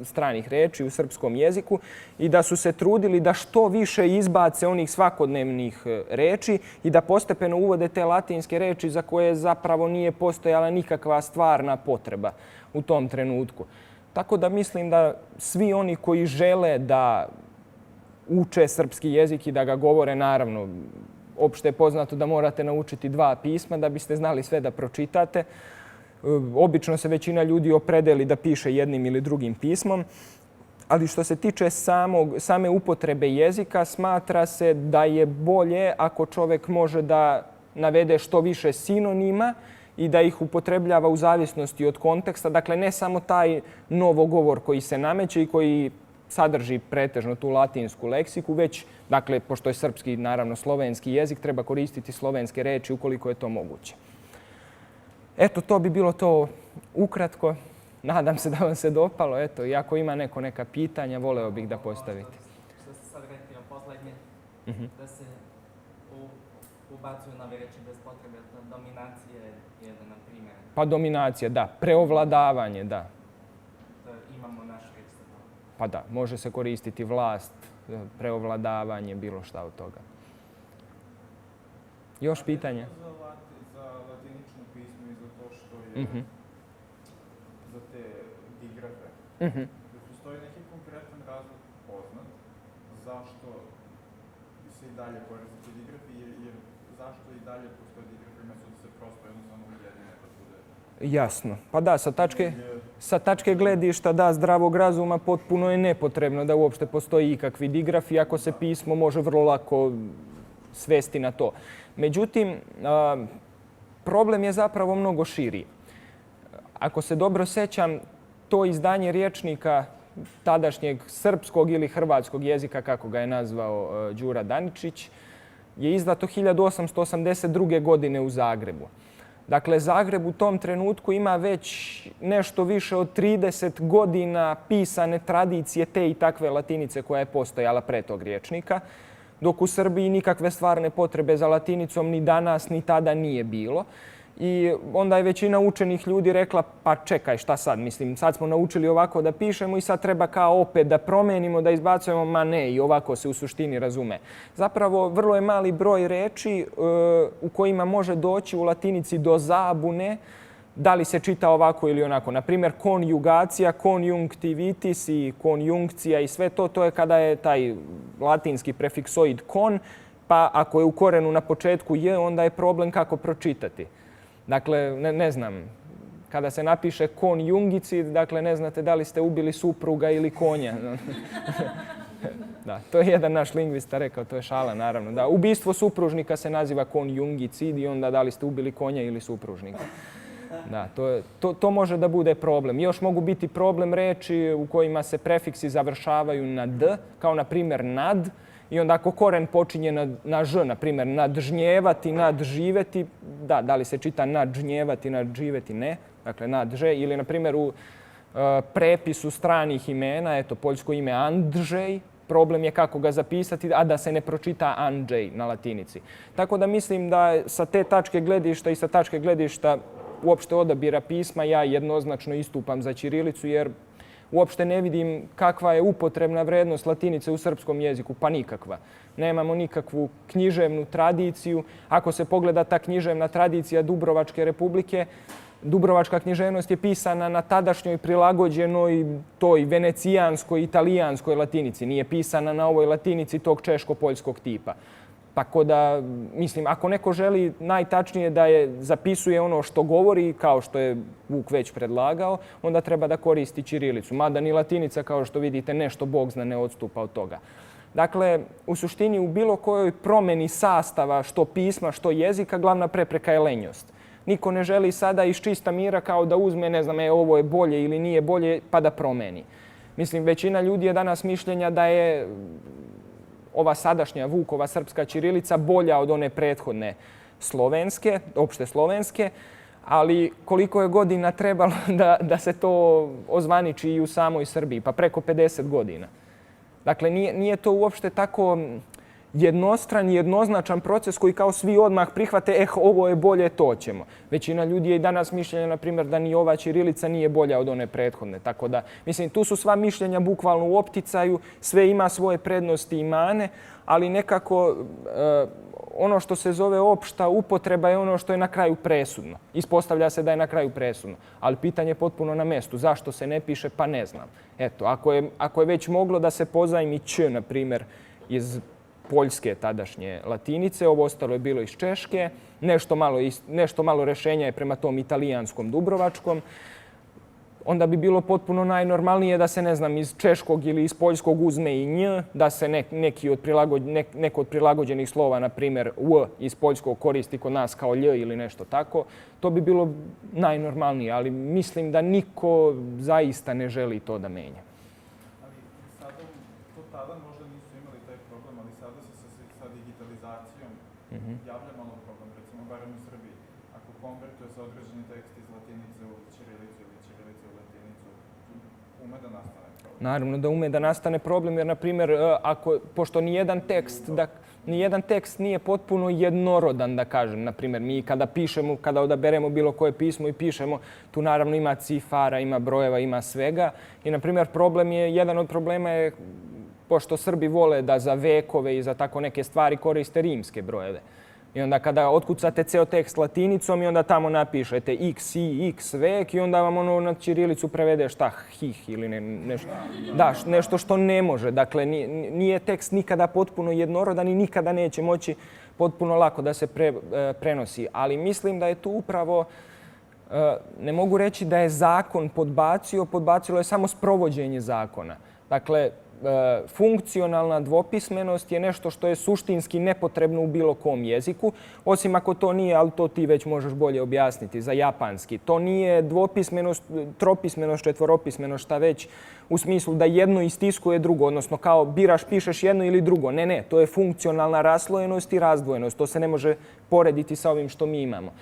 stranih reči u srpskom jeziku, i da su se trudili da što više izbace onih svakodnevnih reči i da postepeno uvode te latinske reči za koje zapravo nije postojala nikakva stvarna potreba u tom trenutku. Tako da mislim da svi oni koji žele da uče srpski jezik i da ga govore, naravno, opšte je poznato da morate naučiti 2 pisma da biste znali sve da pročitate. Obično se većina ljudi opredeli da piše jednim ili drugim pismom, ali što se tiče same upotrebe jezika, smatra se da je bolje ako čovjek može da navede što više sinonima i da ih upotrebljava u zavisnosti od konteksta. Dakle, ne samo taj novogovor koji se nameće i koji sadrži pretežno tu latinsku leksiku, već, dakle, pošto je srpski, naravno, slovenski jezik, treba koristiti slovenske reči ukoliko je to moguće. Eto, to bi bilo to ukratko. Nadam se da vam se dopalo. Eto, i ako ima neka pitanja, voleo bih da postavite. Što ste sad rekli o poslednje, da se ubacuju nove reči bez potrebe, dominacije je jedan na primjer. Pa dominacija, da. Preovladavanje, da. Imamo naš reč za to. Pa da, može se koristiti vlast, preovladavanje, bilo šta od toga. Još pitanja? Za latinično pismo i za to što je za te digrafe. Postoji neki konkretan razlog poznat zašto se i dalje koriste digrafi, jer zašto i dalje postoje digrafi, umjesto da se prosto jednostavno ujedine da bude... Jasno. Pa da, sa tačke gledišta zdravog razuma potpuno je nepotrebno da uopšte postoji ikakvi digrafi ako se pismo može vrlo lako svesti na to. Međutim, problem je zapravo mnogo širi. Ako se dobro sećam, to izdanje rječnika tadašnjeg srpskog ili hrvatskog jezika, kako ga je nazvao Đura Daničić, je izdato 1882. godine u Zagrebu. Dakle, Zagreb u tom trenutku ima već nešto više od 30 godina pisane tradicije te i takve latinice koja je postojala pre tog rječnika, dok u Srbiji nikakve stvarne potrebe za latinicom ni danas ni tada nije bilo. I onda je većina učenih ljudi rekla, pa čekaj, šta sad? Mislim, sad smo naučili ovako da pišemo i sad treba kao opet da promenimo, da izbacujemo, ma ne, i ovako se u suštini razume. Zapravo, vrlo je mali broj reči u kojima može doći u latinici do zabune da li se čita ovako ili onako. Naprimjer, konjugacija, konjunktivitis i konjunkcija i sve to, to je kada je taj latinski prefiksoid kon, pa ako je u korenu na početku je, onda je problem kako pročitati. Dakle, ne znam, kada se napiše konjungicid, dakle, ne znate da li ste ubili supruga ili konja. Da, to je jedan naš lingvista rekao, to je šala, naravno. Da, ubistvo supružnika se naziva konjungicid i onda da li ste ubili konja ili supružnika. Da, to može da bude problem. Još mogu biti problem reči u kojima se prefiksi završavaju na d, kao na primjer nad, i onda ako koren počinje na ž, na primjer nadžnjevati, nadživeti, da li se čita nadžnjevati, nadživeti, ne, dakle nadže, ili na primjer u prepisu stranih imena, eto, poljsko ime Andrzej, problem je kako ga zapisati, a da se ne pročita Andrzej na latinici. Tako da mislim da sa te tačke gledišta i sa tačke gledišta uopšte odabira pisma ja jednoznačno istupam za ćirilicu, jer uopšte ne vidim kakva je upotrebna vrednost latinice u srpskom jeziku, pa nikakva. Nemamo nikakvu književnu tradiciju. Ako se pogleda ta književna tradicija Dubrovačke republike, Dubrovačka književnost je pisana na tadašnjoj prilagođenoj toj venecijanskoj, italijanskoj latinici. Nije pisana na ovoj latinici tog češko-poljskog tipa. Tako da, mislim, ako neko želi najtačnije da zapisuje ono što govori, kao što je Vuk već predlagao, onda treba da koristi ćirilicu. Mada ni latinica, kao što vidite, nešto Bog zna ne odstupa od toga. Dakle, u suštini, u bilo kojoj promjeni sastava, što pisma, što jezika, glavna prepreka je lenjost. Niko ne želi sada iz čista mira kao da uzme, ne znam, ovo je bolje ili nije bolje, pa da promeni. Mislim, većina ljudi je danas mišljenja da je ova sadašnja Vukova srpska ćirilica bolja od one prethodne slovenske, opšte slovenske, ali koliko je godina trebalo da se to ozvaniči i u samoj Srbiji? Pa preko 50 godina. Dakle, nije to uopšte tako jednostran i jednoznačan proces koji kao svi odmah prihvate, ovo je bolje, to ćemo. Većina ljudi je i danas mišljenja, na primjer, da ni ova ćirilica nije bolja od one prethodne. Tako da, mislim, tu su sva mišljenja bukvalno u opticaju, sve ima svoje prednosti i mane, ali nekako ono što se zove opšta upotreba je ono što je na kraju presudno. Ispostavlja se da je na kraju presudno, ali pitanje je potpuno na mestu. Zašto se ne piše, pa ne znam. Eto, ako je već moglo da se pozajmi ć, na primjer, iz poljske tadašnje latinice, ovo ostalo je bilo iz češke, nešto malo rešenja je prema tom italijanskom dubrovačkom. onda bi bilo potpuno najnormalnije da se, ne znam, iz češkog ili iz poljskog uzme i nj, da se neko od prilagođenih slova, na primjer w iz poljskog koristi kod nas kao lj ili nešto tako. To bi bilo najnormalnije, ali mislim da niko zaista ne želi to da menja. Ali sada, to tada možda nisu imali taj problem, ali sada se sa digitalizacijom javlja malo problem, recimo barem u Srbiji. Ako konvertuje se određeni tekst iz latinice u ćirilicu ili ćirilice u latinicu, ume da nastane problem. Naravno da ume da nastane problem, jer, na primjer, pošto nijedan tekst nije potpuno jednorodan, da kažem. Na primjer, mi kada pišemo, kada odaberemo bilo koje pismo i pišemo, tu naravno ima cifara, ima brojeva, ima svega. I, na primjer, jedan od problema je, pošto Srbi vole da za vekove i za tako neke stvari koriste rimske brojeve. I onda kada otkucate ceo tekst latinicom i onda tamo napišete x i x vek i onda vam na ćirilicu prevede šta, hih ili nešto. Da, nešto što ne može. Dakle, nije tekst nikada potpuno jednorodan i nikada neće moći potpuno lako da se prenosi. Ali mislim da je tu upravo, ne mogu reći da je zakon podbacilo je samo sprovođenje zakona. Dakle, funkcionalna dvopismenost je nešto što je suštinski nepotrebno u bilo kom jeziku, osim ako to nije, ali to ti već možeš bolje objasniti, za japanski. To nije dvopismenost, tropismenost, četvoropismenost, šta već, u smislu da jedno istiskuje drugo, odnosno kao biraš, pišeš jedno ili drugo. Ne, to je funkcionalna raslojenost i razdvojenost. To se ne može porediti sa ovim što mi imamo.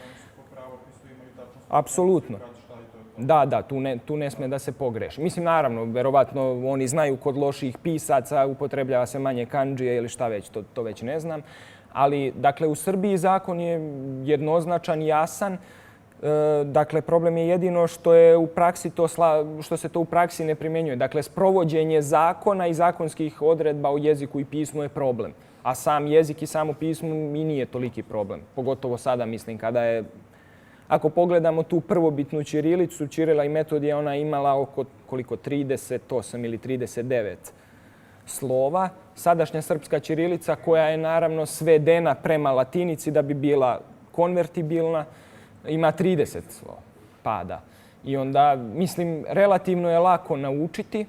Apsolutno. Da, tu ne sme da se pogreši. Mislim, naravno, verovatno oni znaju kod loših pisaca, upotrebljava se manje kandžije ili šta već, to već ne znam. Ali, dakle, u Srbiji zakon je jednoznačan, jasan. Dakle, problem je jedino što se to u praksi ne primjenjuje. Dakle, sprovođenje zakona i zakonskih odredba o jeziku i pismu je problem. A sam jezik i samo pismo i nije toliki problem. Pogotovo sada, mislim, kada je... Ako pogledamo tu prvobitnu ćirilicu, Ćirila i Metodija, ona imala oko 38 ili 39 slova. Sadašnja srpska ćirilica, koja je naravno svedena prema latinici da bi bila konvertibilna, ima 30 slova. Pada. I onda, mislim, relativno je lako naučiti.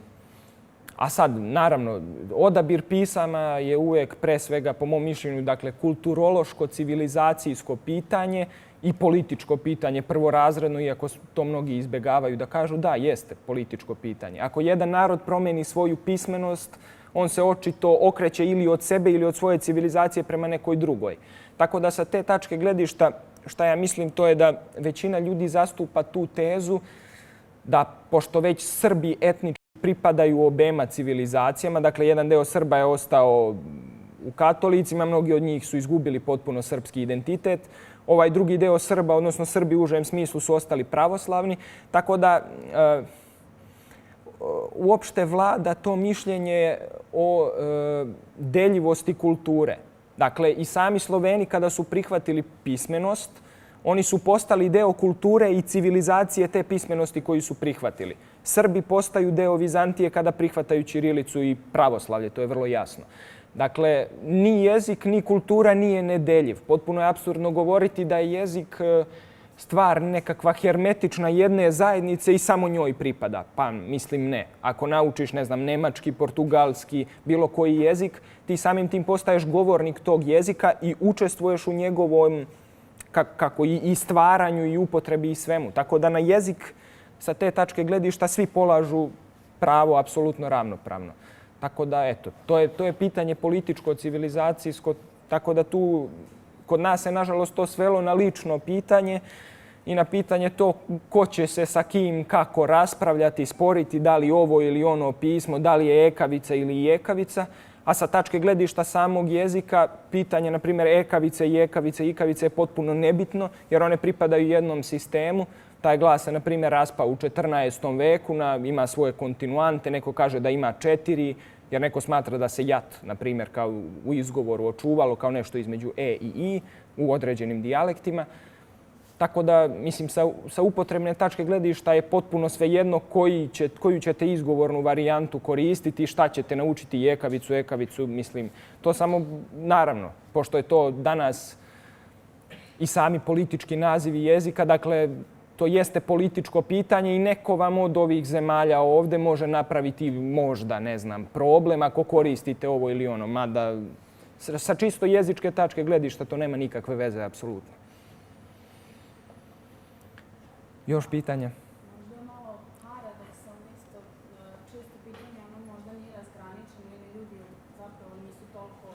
A sad, naravno, odabir pisama je uvijek pre svega, po mom mišljenju, dakle, kulturološko, civilizacijsko pitanje i političko pitanje, prvorazredno, iako to mnogi izbegavaju da kažu, da, jeste političko pitanje. Ako jedan narod promeni svoju pismenost, on se očito okreće ili od sebe ili od svoje civilizacije prema nekoj drugoj. Tako da sa te tačke gledišta, šta ja mislim, to je da većina ljudi zastupa tu tezu da, pošto već Srbi etnički pripadaju obema civilizacijama, dakle, jedan deo Srba je ostao u katolicima, mnogi od njih su izgubili potpuno srpski identitet. Ovaj drugi deo Srba, odnosno Srbi u užem smislu, su ostali pravoslavni. Tako da uopšte vlada to mišljenje o deljivosti kulture. Dakle, i sami Sloveni kada su prihvatili pismenost, oni su postali deo kulture i civilizacije te pismenosti koju su prihvatili. Srbi postaju deo Vizantije kada prihvataju ćirilicu i pravoslavlje, to je vrlo jasno. Dakle, ni jezik, ni kultura nije nedeljiv. Potpuno je apsurdno govoriti da je jezik stvar nekakva hermetična jedne zajednice i samo njoj pripada. Pa, mislim, ne. Ako naučiš, ne znam, nemački, portugalski, bilo koji jezik, ti samim tim postaješ govornik tog jezika i učestvuješ u njegovom i stvaranju i upotrebi i svemu. Tako da na jezik sa te tačke gledišta svi polažu pravo apsolutno ravnopravno. Tako da, eto, to je pitanje političko-civilizacijsko, tako da tu kod nas se, nažalost, to svelo na lično pitanje i na pitanje to ko će se sa kim kako raspravljati, sporiti, da li ovo ili ono pismo, da li je ekavica ili jekavica. A sa tačke gledišta samog jezika, pitanje, na primjer, ekavice, jekavice, ikavice je potpuno nebitno, jer one pripadaju jednom sistemu. Taj glas se, na primjer, raspao u 14. veku, ima svoje kontinuante, neko kaže da ima 4, jer neko smatra da se jat, na primjer, kao u izgovoru očuvalo, kao nešto između e i i u određenim dijalektima. Tako da, mislim, sa upotrebne tačke gledišta je potpuno svejedno koju ćete izgovornu varijantu koristiti, šta ćete naučiti, jekavicu, ekavicu, mislim. To samo, naravno, pošto je to danas i sami politički nazivi jezika, dakle, to jeste političko pitanje i neko vam od ovih zemalja ovdje može napraviti možda, ne znam, problem ako koristite ovo ili ono. Mada sa čisto jezičke tačke gledišta to nema nikakve veze, apsolutno. Još pitanja? Možda je malo paradoksalno isto, često pitanje ono možda nije razgraničeno ili ljudi zapravo nisu toliko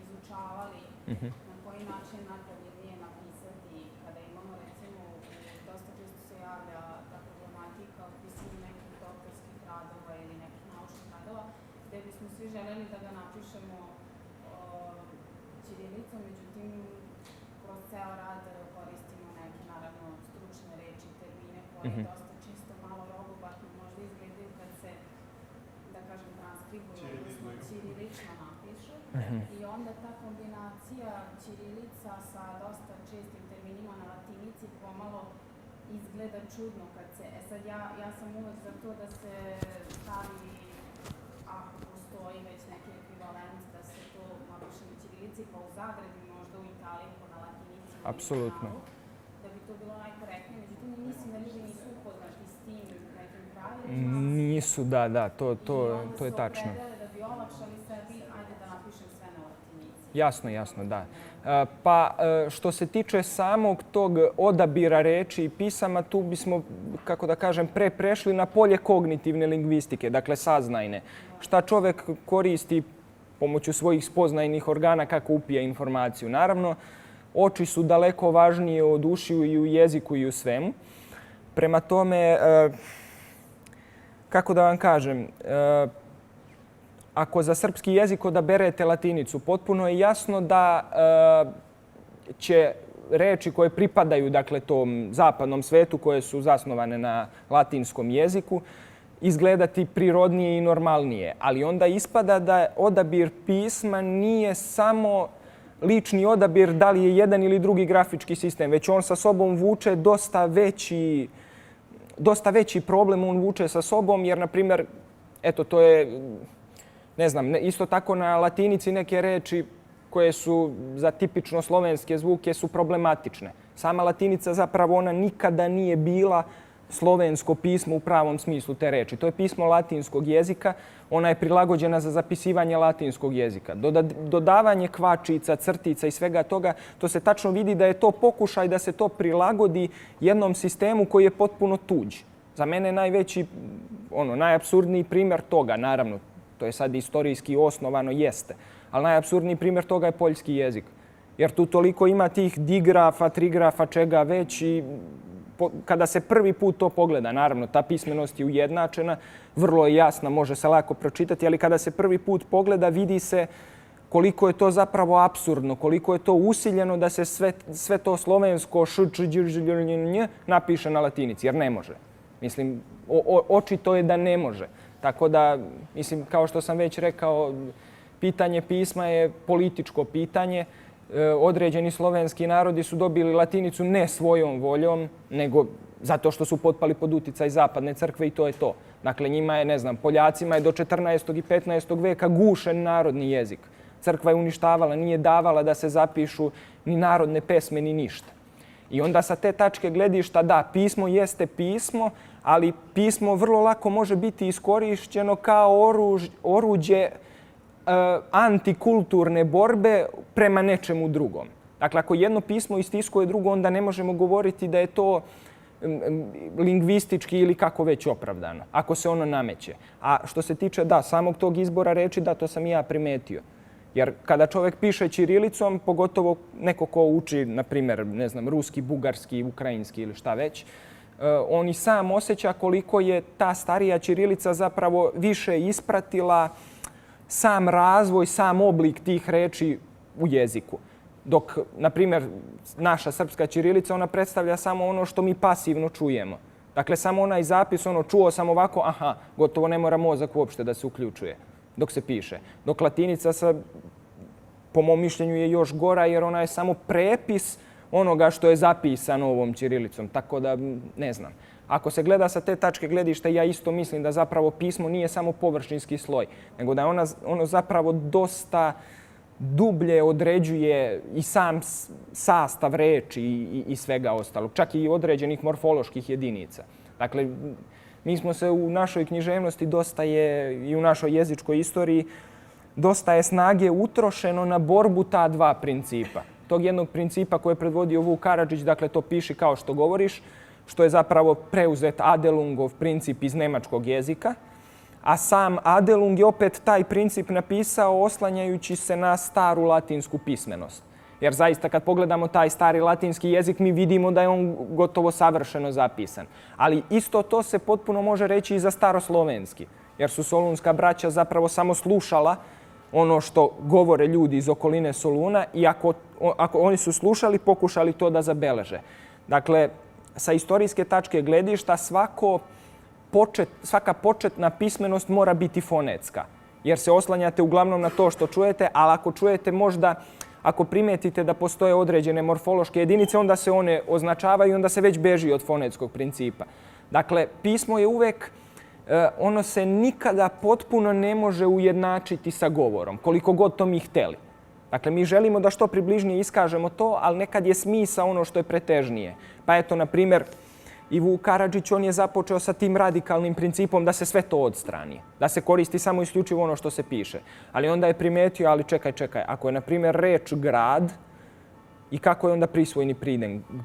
izučavali na koji način najpravilnije napisati. Kada imamo recimo, dosta često se javlja ta problematika o pisanju nekih doktorskih radova ili nekih naučnih radova, gde bismo svi želeli da ga napišemo ćirilicom, međutim kroz ceo rad koristimo neke naravno stručne reči, termine koje dosta čisto malo rogobatno možda izgledaju kad se, da kažem, transkribuju, odnosno ćirilično napišu. I onda ta kombinacija ćirilica sa dosta čestim terminima na latinici pomalo izgleda čudno kad se, sad ja sam uvek za to da se stavi, ako postoji već neki ekvivalent, da se to napiše na ćirilici, pa u zagradi možda u Italiji, pa na latinici. Apsolutno. Da bi to bilo najkorektnije. Međutim, mislim da ljudi nisu upoznati s tim nekim pravilima. Nisu, da, to je tačno. I onda su opredele da bi olakšali sebi, ajde da napišem sve na latinici. Jasno, da. Pa što se tiče samog tog odabira reči i pisama, tu bismo, kako da kažem, prešli na polje kognitivne lingvistike, dakle saznajne. Šta čovek koristi pomoću svojih spoznajnih organa kako upija informaciju. Naravno, oči su daleko važnije od ušiju i u jeziku i u svemu. Prema tome, kako da vam kažem, ako za srpski jezik odaberete latinicu, potpuno je jasno da će reči koje pripadaju, dakle, tom zapadnom svetu, koje su zasnovane na latinskom jeziku, izgledati prirodnije i normalnije. Ali onda ispada da odabir pisma nije samo lični odabir da li je jedan ili drugi grafički sistem, već on sa sobom vuče dosta veći problem on vuče sa sobom, jer, na primjer, eto, to je, ne znam, isto tako na latinici neke reči koje su za tipično slovenske zvuke su problematične. Sama latinica zapravo ona nikada nije bila slovensko pismo u pravom smislu te reči. To je pismo latinskog jezika, ona je prilagođena za zapisivanje latinskog jezika. Dodavanje kvačica, crtica i svega toga, to se tačno vidi da je to pokušaj da se to prilagodi jednom sistemu koji je potpuno tuđ. Za mene najveći, najapsurdniji primjer toga, naravno, to je sad istorijski osnovano, jeste, ali najapsurdniji primjer toga je poljski jezik. Jer tu toliko ima tih digrafa, trigrafa, čega već i kada se prvi put to pogleda, naravno, ta pismenost je ujednačena, vrlo je jasna, može se lako pročitati, ali kada se prvi put pogleda, vidi se koliko je to zapravo apsurdno, koliko je to usiljeno da se sve to slovensko napiše na latinici, jer ne može. Mislim, očito je da ne može. Tako da, mislim, kao što sam već rekao, pitanje pisma je političko pitanje. Određeni slovenski narodi su dobili latinicu ne svojom voljom, nego zato što su potpali pod uticaj zapadne crkve i to je to. Dakle, njima je, ne znam, Poljacima je do 14. i 15. veka gušen narodni jezik. Crkva je uništavala, nije davala da se zapišu ni narodne pesme, ni ništa. I onda sa te tačke gledišta, da, pismo jeste pismo, ali pismo vrlo lako može biti iskorišćeno kao oruđe antikulturne borbe prema nečemu drugom. Dakle, ako jedno pismo istiskuje drugo, onda ne možemo govoriti da je to lingvistički ili kako već opravdano, ako se ono nameće. A što se tiče, da, samog tog izbora reči, da, to sam i ja primetio. Jer kada čovjek piše ćirilicom, pogotovo neko ko uči, na primjer, ne znam, ruski, bugarski, ukrajinski ili šta već, on i sam osjeća koliko je ta starija ćirilica zapravo više ispratila sam razvoj, sam oblik tih reči u jeziku. Dok, na primjer, naša srpska ćirilica, ona predstavlja samo ono što mi pasivno čujemo. Dakle, samo onaj zapis, čuo sam ovako, aha, gotovo ne mora mozak uopšte da se uključuje dok se piše. Dok latinica, po mom mišljenju, je još gora jer ona je samo prepis onoga što je zapisano ovom ćirilicom. Tako da, ne znam. Ako se gleda sa te tačke gledišta, ja isto mislim da zapravo pismo nije samo površinski sloj, nego da je ono zapravo dosta dublje određuje i sam sastav reči i svega ostalog, čak i određenih morfoloških jedinica. Dakle, mi smo se u našoj književnosti dosta je i u našoj jezičkoj istoriji dosta je snage utrošeno na borbu ta dva principa. Tog jednog principa koje je predvodio Vuk Karadžić, dakle to piši kao što govoriš, što je zapravo preuzet Adelungov princip iz nemačkog jezika, a sam Adelung je opet taj princip napisao oslanjajući se na staru latinsku pismenost. Jer zaista kad pogledamo taj stari latinski jezik, mi vidimo da je on gotovo savršeno zapisan. Ali isto to se potpuno može reći i za staroslovenski, jer su solunska braća zapravo samo slušala ono što govore ljudi iz okoline Soluna i ako oni su slušali, pokušali to da zabeleže. Dakle, sa istorijske tačke gledišta svaka početna pismenost mora biti fonetska, jer se oslanjate uglavnom na to što čujete, ali ako čujete možda, ako primetite da postoje određene morfološke jedinice, onda se one označavaju i onda se već beži od fonetskog principa. Dakle, pismo je uvek, ono se nikada potpuno ne može ujednačiti sa govorom, koliko god to mi hteli. Dakle, mi želimo da što približnije iskažemo to, ali nekad je smisao ono što je pretežnije. Pa eto, na primjer, i Vuk Karadžić, on je započeo sa tim radikalnim principom da se sve to odstrani, da se koristi samo isključivo ono što se piše. Ali onda je primetio, ali čekaj, ako je, na primjer, reč grad, i kako je onda prisvojni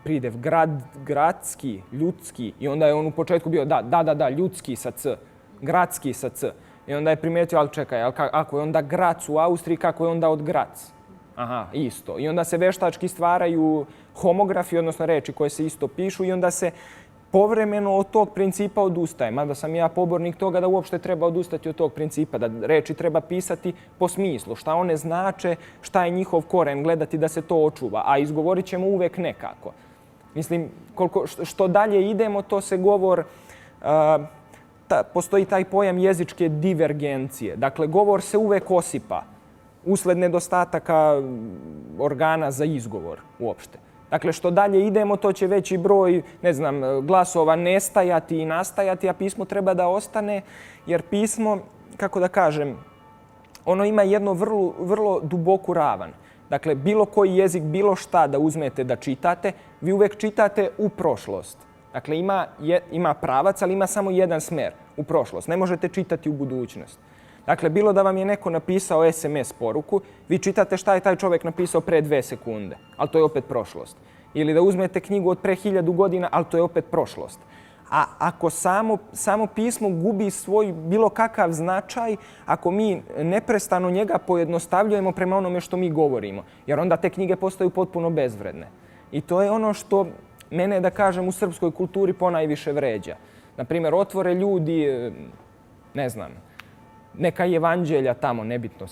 pridev? Grad, gradski, ljudski. I onda je on u početku bio, da, ljudski sa c, gradski sa c. I onda je primetio, ali čekaj, ako je onda Grac u Austriji, kako je onda od Grac? Aha, isto. I onda se veštački stvaraju homografi, odnosno reči koje se isto pišu i onda se povremeno od tog principa odustaje. Mada sam ja pobornik toga da uopšte treba odustati od tog principa, da reči treba pisati po smislu, šta one znače, šta je njihov koren, gledati da se to očuva, a izgovorit ćemo uvek nekako. Mislim, što dalje idemo, to se govor, postoji taj pojam jezičke divergencije. Dakle, govor se uvek osipa usled nedostataka organa za izgovor uopšte. Dakle, što dalje idemo, to će veći broj, glasova nestajati i nastajati, a pismo treba da ostane, jer pismo, kako da kažem, ono ima jednu vrlo duboku ravan. Dakle, bilo koji jezik, bilo šta da uzmete da čitate, vi uvek čitate u prošlost. Dakle, ima pravac, ali ima samo jedan smer, u prošlost. Ne možete čitati u budućnost. Dakle, bilo da vam je neko napisao SMS poruku, vi čitate šta je taj čovjek napisao pre 2 sekunde, ali to je opet prošlost. Ili da uzmete knjigu od pre 1000 godina, ali to je opet prošlost. A ako samo pismo gubi svoj bilo kakav značaj, ako mi neprestano njega pojednostavljujemo prema onome što mi govorimo, jer onda te knjige postaju potpuno bezvredne. I to je ono što mene, da kažem, u srpskoj kulturi ponajviše vređa. Naprimjer, otvore ljudi, neka evanđelja tamo, nebitno,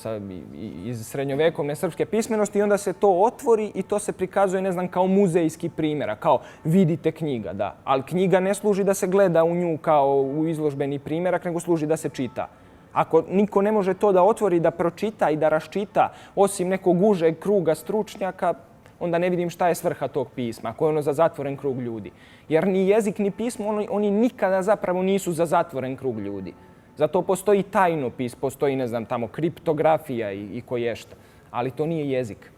iz srednjovekovne srpske pismenosti i onda se to otvori i to se prikazuje, kao muzejski primjera, kao vidite knjiga, da. Ali knjiga ne služi da se gleda u nju kao u izložbeni primjerak, nego služi da se čita. Ako niko ne može to da otvori, da pročita i da raščita, osim nekog užeg kruga stručnjaka, onda ne vidim šta je svrha tog pisma, ako je ono za zatvoren krug ljudi. Jer ni jezik, ni pismo, oni nikada zapravo nisu za zatvoren krug ljudi. Zato postoji tajnopis, postoji, tamo kriptografija i koješta. Ali to nije jezik.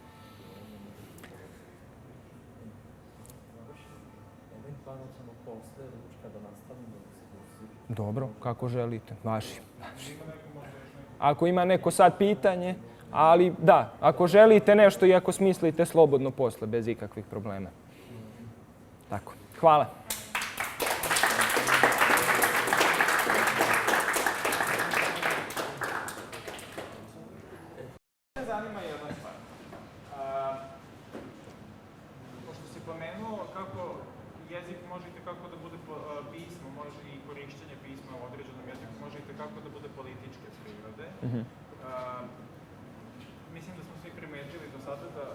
Dobro, kako želite. Vaši. Ako ima neko sad pitanje, ali da, ako želite nešto i ako smislite, slobodno posle, bez ikakvih problema. Tako, hvala. Zanima jedna stvar. Pošto si pomenuo kako jezik može kako da bude pismo, može i korišćenje pisma u određenom jeziku, može i kako da bude političke prirode. Mislim da smo svi primetili do sada da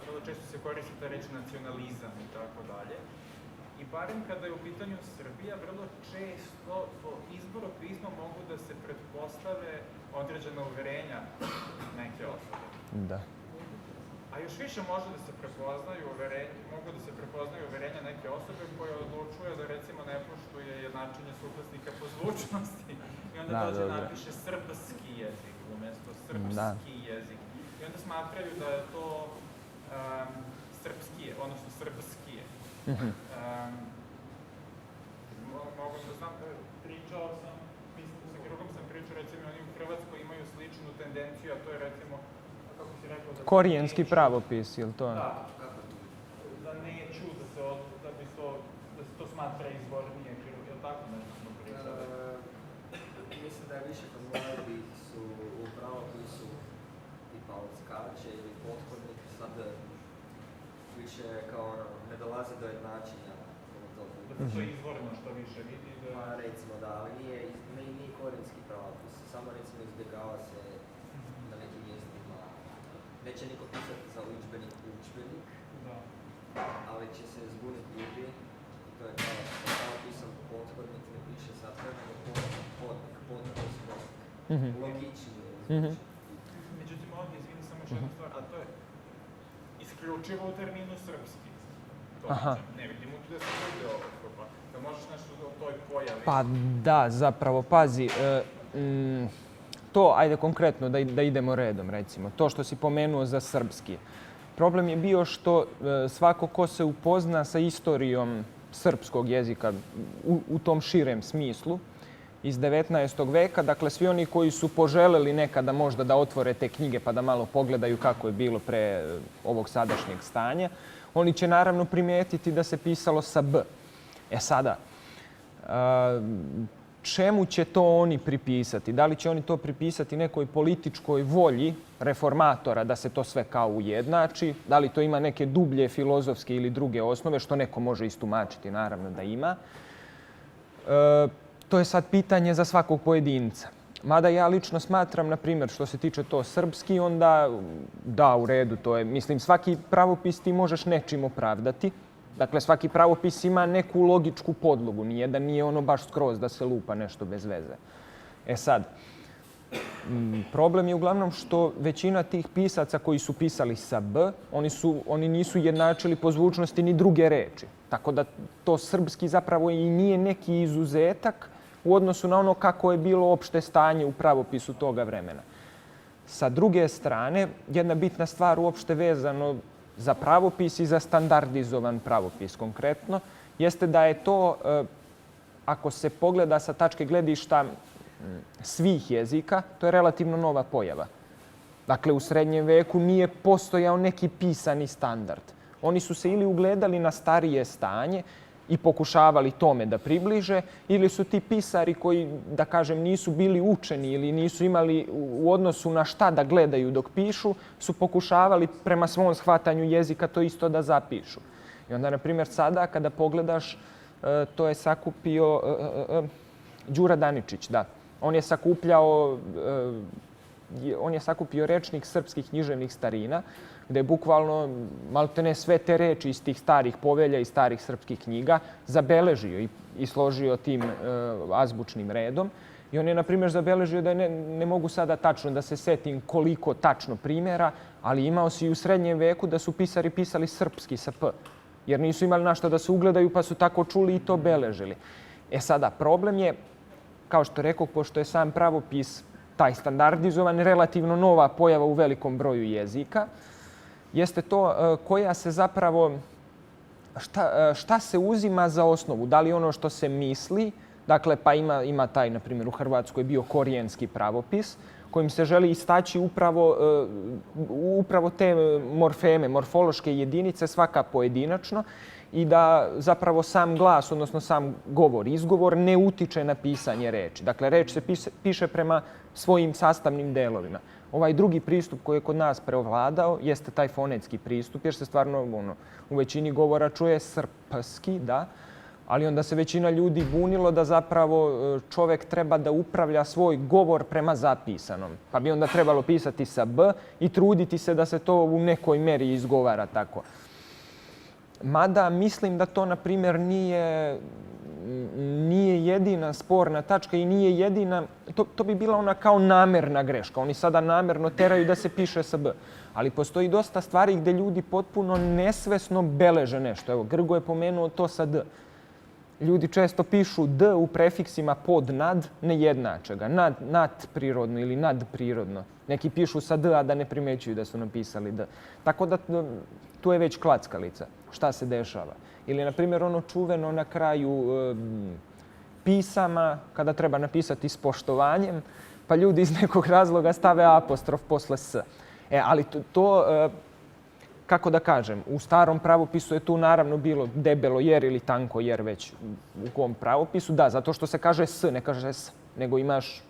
vrlo često se koristi ta reč nacionalizam i tako dalje. I barem kada je u pitanju Srbija, vrlo često po izboru pisma mogu da se pretpostave određena uverenja neke osobe. Da. A još više može da se mogu da se prepoznaju uverenja neke osobe koja odlučuje da recimo ne poštuje jednačenje suglasnika po zvučnosti i onda dođe napiše srpski jezik umjesto srpski jezik. I onda smatraju da je to srpskije, odnosno srbskije. Mogu da znam, pričao sam, mislim da sa Grugom sam pričao, recimo oni u Hrvatskoj imaju sličnu tendenciju, a to je recimo, kako si rekao, da... Korijenski pravopis, ili to? Da, da neću, da se to smatra izvornije, je li tako nešto smo pričali? Mislim da je više konzervi su u pravopisu tipa od skače ili pothodnik, sad više kao ne dolazi do jednačenja. Da se to izvorno što više vidi? Pa recimo da, ali nije korijenski pravopis, samo recimo izbjegava se na nekim mjestima. Neće niko pisati za udžbenik, ali će se zbuniti ljudi. To je kao sa pravopisom pothodnik ne piše sad nego podnik. Logičnije zvuči. Međutim, ovdje izvini samo još jednu stvar, a to je isključivo u terminu srpski. Ne vidimo tu da se bude ovo. Da možeš nešto o toj pojavi? Pa da, zapravo, pazi, to, ajde konkretno da idemo redom, recimo, to što si pomenuo za srpski. Problem je bio što svako ko se upozna sa istorijom srpskog jezika u tom širem smislu iz 19. veka, dakle svi oni koji su poželeli nekada možda da otvore te knjige pa da malo pogledaju kako je bilo pre ovog sadašnjeg stanja, oni će naravno primijetiti da se pisalo sa B. E sada, čemu će to oni pripisati? Da li će oni to pripisati nekoj političkoj volji reformatora da se to sve kao ujednači? Da li to ima neke dublje filozofske ili druge osnove, što neko može istumačiti, naravno da ima? To je sad pitanje za svakog pojedinca. Mada ja lično smatram, na primjer, što se tiče to srpski, onda da, u redu, to je, mislim, svaki pravopis ti možeš nečim opravdati. Dakle, svaki pravopis ima neku logičku podlogu, nijedan nije ono baš skroz da se lupa nešto bez veze. E sad, problem je uglavnom što većina tih pisaca koji su pisali sa B, oni nisu jednačili po zvučnosti ni druge reči. Tako da to srpski zapravo i nije neki izuzetak u odnosu na ono kako je bilo opšte stanje u pravopisu toga vremena. Sa druge strane, jedna bitna stvar uopšte vezano za pravopis i za standardizovan pravopis konkretno, jeste da je to, ako se pogleda sa tačke gledišta svih jezika, to je relativno nova pojava. Dakle, u srednjem veku nije postojao neki pisani standard. Oni su se ili ugledali na starije stanje i pokušavali tome da približe, ili su ti pisari koji, da kažem, nisu bili učeni ili nisu imali u odnosu na šta da gledaju dok pišu, su pokušavali prema svom shvatanju jezika to isto da zapišu. I onda, na primjer, sada kada pogledaš, to je sakupio Đura Daničić, da. On je sakupio rečnik srpskih književnih starina, gde je bukvalno maltene sve te reči iz tih starih povelja i starih srpskih knjiga zabeležio i složio tim azbučnim redom. I on je, na primjer, zabeležio da ne mogu sada tačno da se setim koliko tačno primjera, ali imao si i u srednjem veku da su pisari pisali srpski sa P, jer nisu imali na što da se ugledaju pa su tako čuli i to beležili. E sada, problem je, kao što rekao, pošto je sam pravopis taj standardizovan, relativno nova pojava u velikom broju jezika, jeste to koja se zapravo, šta se uzima za osnovu? Da li ono što se misli, dakle, pa ima taj, na primjer, u Hrvatskoj bio korijenski pravopis, kojim se želi istaći upravo te morfeme, morfološke jedinice, svaka pojedinačno, i da zapravo sam glas, odnosno sam govor, izgovor, ne utiče na pisanje reči. Dakle, reč se piše prema svojim sastavnim delovima. Ovaj drugi pristup koji je kod nas preovladao jeste taj fonetski pristup, jer se stvarno u većini govora čuje srpski, da, ali onda se većina ljudi bunilo da zapravo čovjek treba da upravlja svoj govor prema zapisanom. Pa bi onda trebalo pisati sa B i truditi se da se to u nekoj meri izgovara tako. Mada mislim da to, na primjer, nije jedina sporna tačka i nije jedina, to bi bila ona kao namerna greška. Oni sada namerno teraju da se piše sa B. Ali postoji dosta stvari gdje ljudi potpuno nesvesno beleže nešto. Evo, Grgo je pomenuo to sa D. ljudi često pišu d u prefiksima pod, nad, ne jednače ga. Nadprirodno ili nadprirodno. Neki pišu sa d, a da ne primećuju da su napisali d. Tako da tu je već klackalica. Šta se dešava? Ili, na primjer, ono čuveno na kraju pisama, kada treba napisati s poštovanjem, pa ljudi iz nekog razloga stave apostrof posle s. Ali to kako da kažem, u starom pravopisu je tu naravno bilo debelo jer ili tanko jer već u kom pravopisu. Da, zato što se kaže s, ne kaže s, nego imaš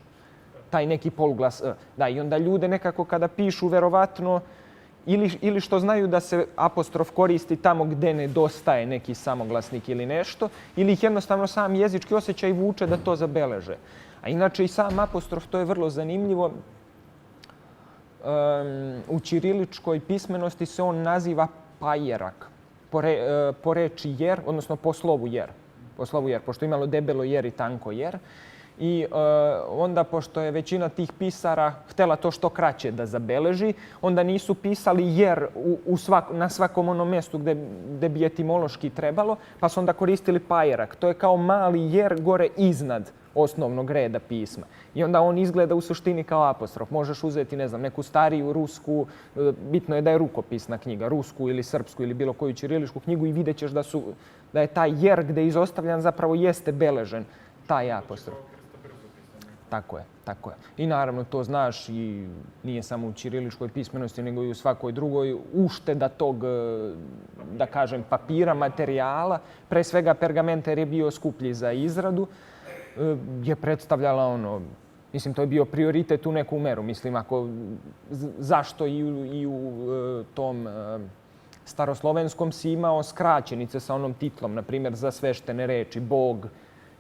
taj neki poluglas e. Da, i onda ljude nekako kada pišu verovatno ili što znaju da se apostrof koristi tamo gde nedostaje neki samoglasnik ili nešto, ili ih jednostavno sam jezički osjećaj vuče da to zabeleže. A inače i sam apostrof, to je vrlo zanimljivo. U ćiriličkoj pismenosti se on naziva pajerak, po reči jer, odnosno po slovu jer. Po slovu jer, pošto je imalo debelo jer i tanko jer. I onda, pošto je većina tih pisara htjela to što kraće da zabeleži, onda nisu pisali jer na svakom onom mjestu gde bi etimološki trebalo, pa su onda koristili pajerak. To je kao mali jer gore iznad osnovnog reda pisma. I onda on izgleda u suštini kao apostrof. Možeš uzeti, ne znam, neku stariju rusku, bitno je da je rukopisna knjiga, rusku ili srpsku ili bilo koju ćiriličku knjigu i vidjet ćeš da je taj jer gde je izostavljan zapravo jeste beležen taj apostrof. Tako je, tako je. I naravno to znaš i nije samo u ćiriličkoj pismenosti, nego i u svakoj drugoj ušteda tog, da kažem, papira, materijala, pre svega pergamenta jer je bio skuplji za izradu, je predstavljala ono, mislim, to je bio prioritet u neku meru. Mislim, zašto i u tom staroslovenskom si imao skraćenice sa onom titlom, na primjer za sveštene reči, Bog,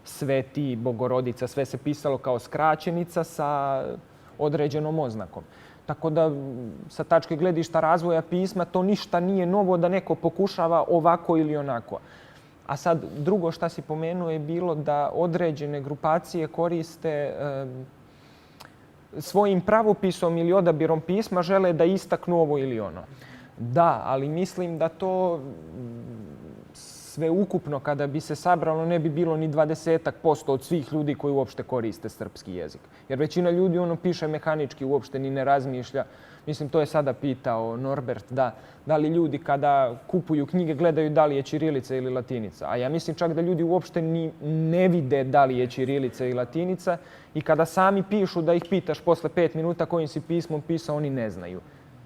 Sveti, Bogorodica, sve se pisalo kao skraćenica sa određenom oznakom. Tako da, sa tačke gledišta razvoja pisma, to ništa nije novo da neko pokušava ovako ili onako. A sad, drugo šta si pomenuo je bilo da određene grupacije koriste svojim pravopisom ili odabirom pisma žele da istaknu ovo ili ono. Da, ali mislim da to sve ukupno kada bi se sabralo ne bi bilo ni 20% od svih ljudi koji uopšte koriste srpski jezik. Jer većina ljudi ono piše mehanički, uopšte ni ne razmišlja. Mislim, to je sada pitao Norbert, da li ljudi kada kupuju knjige gledaju da li je ćirilica ili latinica. A ja mislim čak da ljudi uopšte ni ne vide da li je ćirilica ili latinica i kada sami pišu da ih pitaš posle 5 minuta kojim si pismom pisao, oni ne znaju.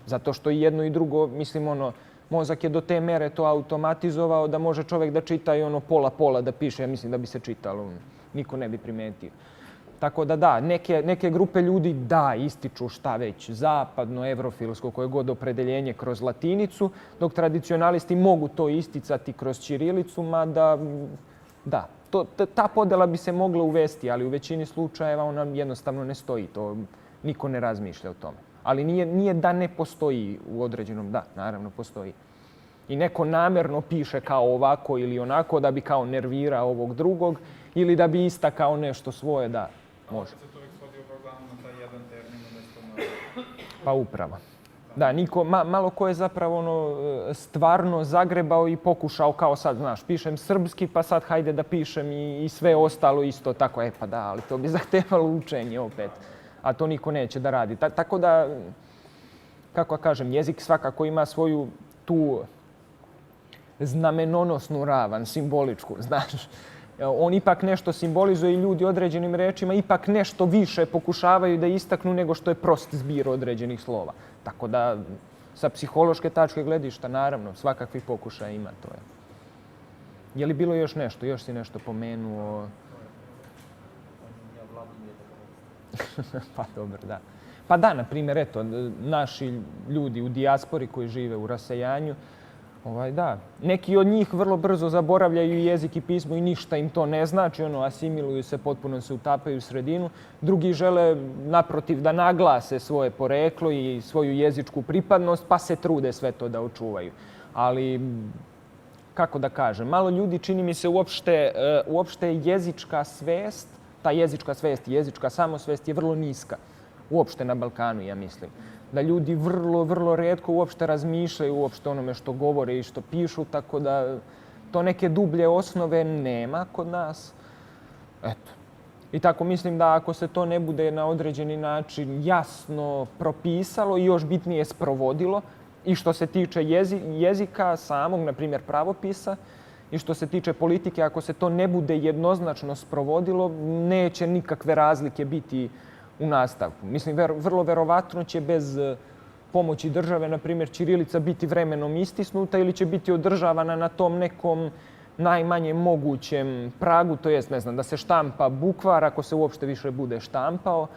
Zato što i jedno i drugo, mislim, mozak je do te mere to automatizovao da može čovjek da čita i pola da piše. Ja mislim da bi se čitalo, niko ne bi primetio. Tako da, neke grupe ljudi ističu šta već, zapadno, evrofilsko, koje god opredeljenje kroz latinicu, dok tradicionalisti mogu to isticati kroz ćirilicu, mada ta podela bi se mogla uvesti, ali u većini slučajeva ona jednostavno ne stoji, to niko ne razmišlja o tome. Ali nije da ne postoji u određenom, da, naravno postoji. I neko namjerno piše kao ovako ili onako da bi kao nervirao ovog drugog ili da bi istakao nešto svoje, da, može. Se to uvijek svodi uglavnom na taj jedan termin umjesto na... Pa upravo. Da, malo ko je zapravo stvarno zagrebao i pokušao kao sad, znaš, pišem srpski pa sad hajde da pišem i sve ostalo isto tako. Pa da, ali to bi zahtevalo učenje opet. A to niko neće da radi. Tako da, kako kažem, jezik svakako ima svoju tu znamenonosnu ravan, simboličku, znaš. On ipak nešto simbolizuje i ljudi određenim rečima ipak nešto više pokušavaju da istaknu nego što je prost zbir određenih slova. Tako da, sa psihološke tačke gledišta, naravno, svakakvih pokušaja ima to. Je li bilo još nešto? Još si nešto pomenuo? Pa dobro, da. Pa da, na primjer, eto, naši ljudi u dijaspori koji žive u rasejanju, da, neki od njih vrlo brzo zaboravljaju jezik i pismo i ništa im to ne znači, asimiluju se, potpuno se utapaju u sredinu. Drugi žele, naprotiv, da naglase svoje poreklo i svoju jezičku pripadnost, pa se trude sve to da očuvaju. Ali, kako da kažem, malo ljudi, čini mi se, uopšte jezička svest, ta jezička svest i jezička samosvest je vrlo niska. Uopšte na Balkanu, ja mislim. Da ljudi vrlo, vrlo retko uopšte razmišljaju uopšte onome što govore i što pišu, tako da to neke dublje osnove nema kod nas. Eto. I tako mislim da ako se to ne bude na određeni način jasno propisalo i još bitnije sprovodilo, i što se tiče jezika samog, na primjer pravopisa, i što se tiče politike, ako se to ne bude jednoznačno sprovodilo, neće nikakve razlike biti u nastavku. Mislim, vrlo verovatno će bez pomoći države, na primjer, ćirilica biti vremenom istisnuta ili će biti održavana na tom nekom najmanje mogućem pragu, to jest, ne znam, da se štampa bukvar, ako se uopšte više bude štampao,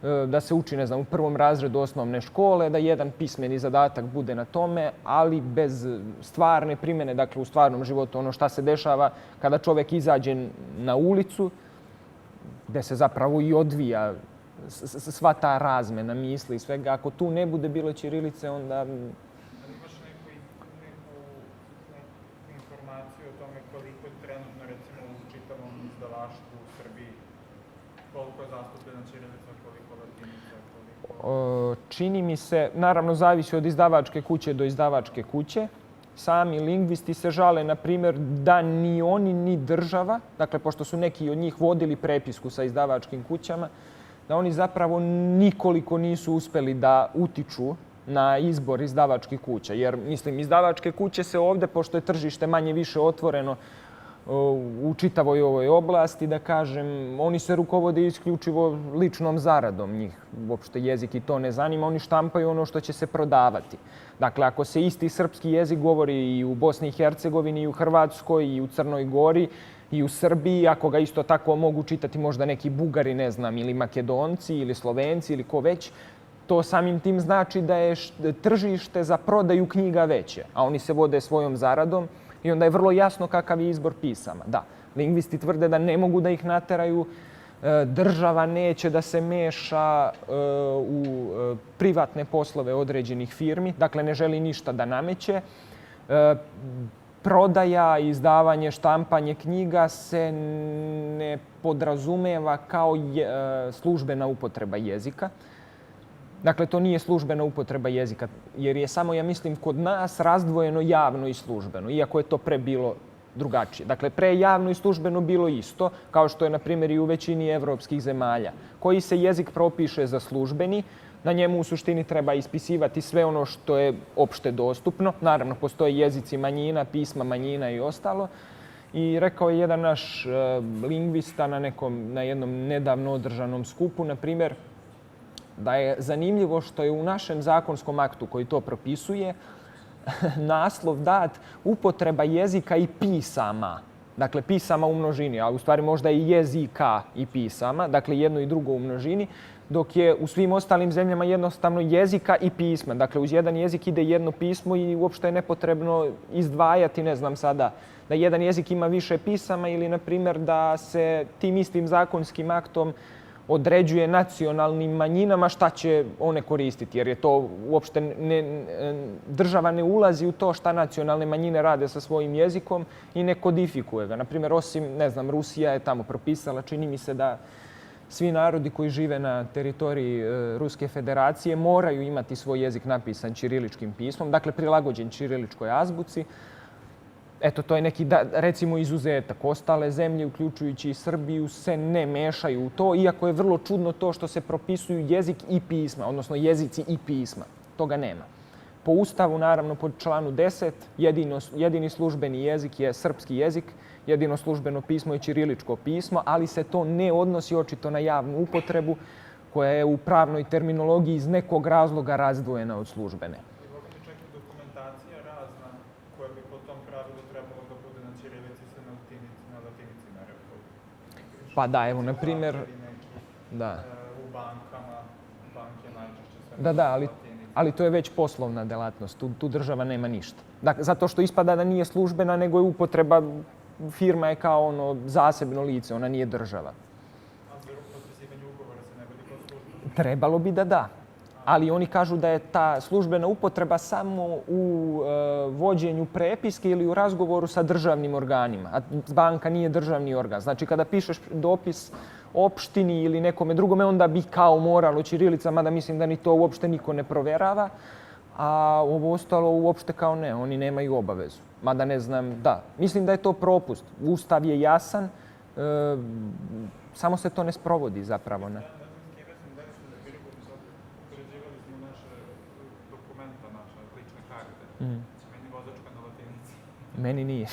da se uči, ne znam, u prvom razredu osnovne škole, da jedan pismeni zadatak bude na tome, ali bez stvarne primjene, dakle u stvarnom životu, ono šta se dešava kada čovjek izađe na ulicu, gde se zapravo i odvija sva ta razmena misli i svega. Ako tu ne bude bilo ćirilice, onda... Ali imaš neku informaciju o tome koliko je trenutno, recimo, u čitavom izdavaštvu u Srbiji, koliko je zastupljena ćirilica, koliko latinica, koliko... Čini mi se, naravno zavisi od izdavačke kuće do izdavačke kuće. Sami lingvisti se žale, na primjer, da ni oni ni država, dakle, pošto su neki od njih vodili prepisku sa izdavačkim kućama, da oni zapravo nikoliko nisu uspeli da utiču na izbor izdavačkih kuća. Jer, mislim, izdavačke kuće se ovdje, pošto je tržište manje više otvoreno u čitavoj ovoj oblasti, da kažem, oni se rukovode isključivo ličnom zaradom. Njih uopšte jezik i to ne zanima, oni štampaju ono što će se prodavati. Dakle, ako se isti srpski jezik govori i u Bosni i Hercegovini, i u Hrvatskoj, i u Crnoj Gori, i u Srbiji, ako ga isto tako mogu čitati možda neki Bugari, ne znam, ili Makedonci, ili Slovenci, ili ko već, to samim tim znači da je tržište za prodaju knjiga veće, a oni se vode svojom zaradom i onda je vrlo jasno kakav je izbor pisama. Da, lingvisti tvrde da ne mogu da ih nateraju, država neće da se meša u privatne poslove određenih firmi, dakle ne želi ništa da nameće. Prodaja, izdavanje, štampanje knjiga se ne podrazumeva kao službena upotreba jezika. Dakle, to nije službena upotreba jezika, jer je samo, ja mislim, kod nas razdvojeno javno i službeno, iako je to pre bilo drugačije. Dakle, pre je javno i službeno bilo isto, kao što je, na primjer, i u većini evropskih zemalja. Koji se jezik propiše za službeni, na njemu u suštini treba ispisivati sve ono što je opšte dostupno. Naravno, postoje jezici manjina, pisma manjina i ostalo. I rekao je jedan naš lingvista na jednom nedavno održanom skupu, na primjer, da je zanimljivo što je u našem zakonskom aktu koji to propisuje naslov dat upotreba jezika i pisama. Dakle, pisama u množini, a u stvari možda i jezika i pisama, dakle jedno i drugo u množini, dok je u svim ostalim zemljama jednostavno jezika i pisma. Dakle, uz jedan jezik ide jedno pismo i uopšte je nepotrebno izdvajati, ne znam sada, da jedan jezik ima više pisama ili, na primjer, da se tim istim zakonskim aktom određuje nacionalnim manjinama šta će one koristiti, jer je to uopšte država ne ulazi u to šta nacionalne manjine rade sa svojim jezikom i ne kodifikuje ga. Naprimjer, osim, ne znam, Rusija je tamo propisala, čini mi se da svi narodi koji žive na teritoriji Ruske federacije moraju imati svoj jezik napisan ćiriličkim pismom, dakle prilagođen ćiriličkoj azbuci. Eto, to je neki, recimo, izuzetak. Ostale zemlje, uključujući i Srbiju, se ne mešaju u to, iako je vrlo čudno to što se propisuju jezik i pisma, odnosno jezici i pisma. Toga nema. Po Ustavu, naravno, po članu 10, jedini službeni jezik je srpski jezik, jedino službeno pismo je ćiriličko pismo, ali se to ne odnosi očito na javnu upotrebu, koja je u pravnoj terminologiji iz nekog razloga razdvojena od službene. Pa da, evo, na primjer... Da. U bankama, banke najčešće sve Da, ali to je već poslovna delatnost, tu država nema ništa. Dakle, zato što ispada da nije službena, nego je upotreba, firma je kao ono zasebno lice, ona nije država. A za potpisivanje ugovora se ne vodi kao službeno? Trebalo bi da da. Ali oni kažu da je ta službena upotreba samo u vođenju prepiske ili u razgovoru sa državnim organima. A banka nije državni organ. Znači, kada pišeš dopis opštini ili nekome drugome, onda bi kao moralo ćirilica, mada mislim da ni to uopšte niko ne proverava. a ovo ostalo uopšte kao ne, oni nemaju obavezu. Mada ne znam, da. Mislim da je to propust. Ustav je jasan, samo se to ne sprovodi zapravo. Ne? Upoređivali smo naše dokumenta, naše lične karte. Meni vozačka na latinici. Meni nije.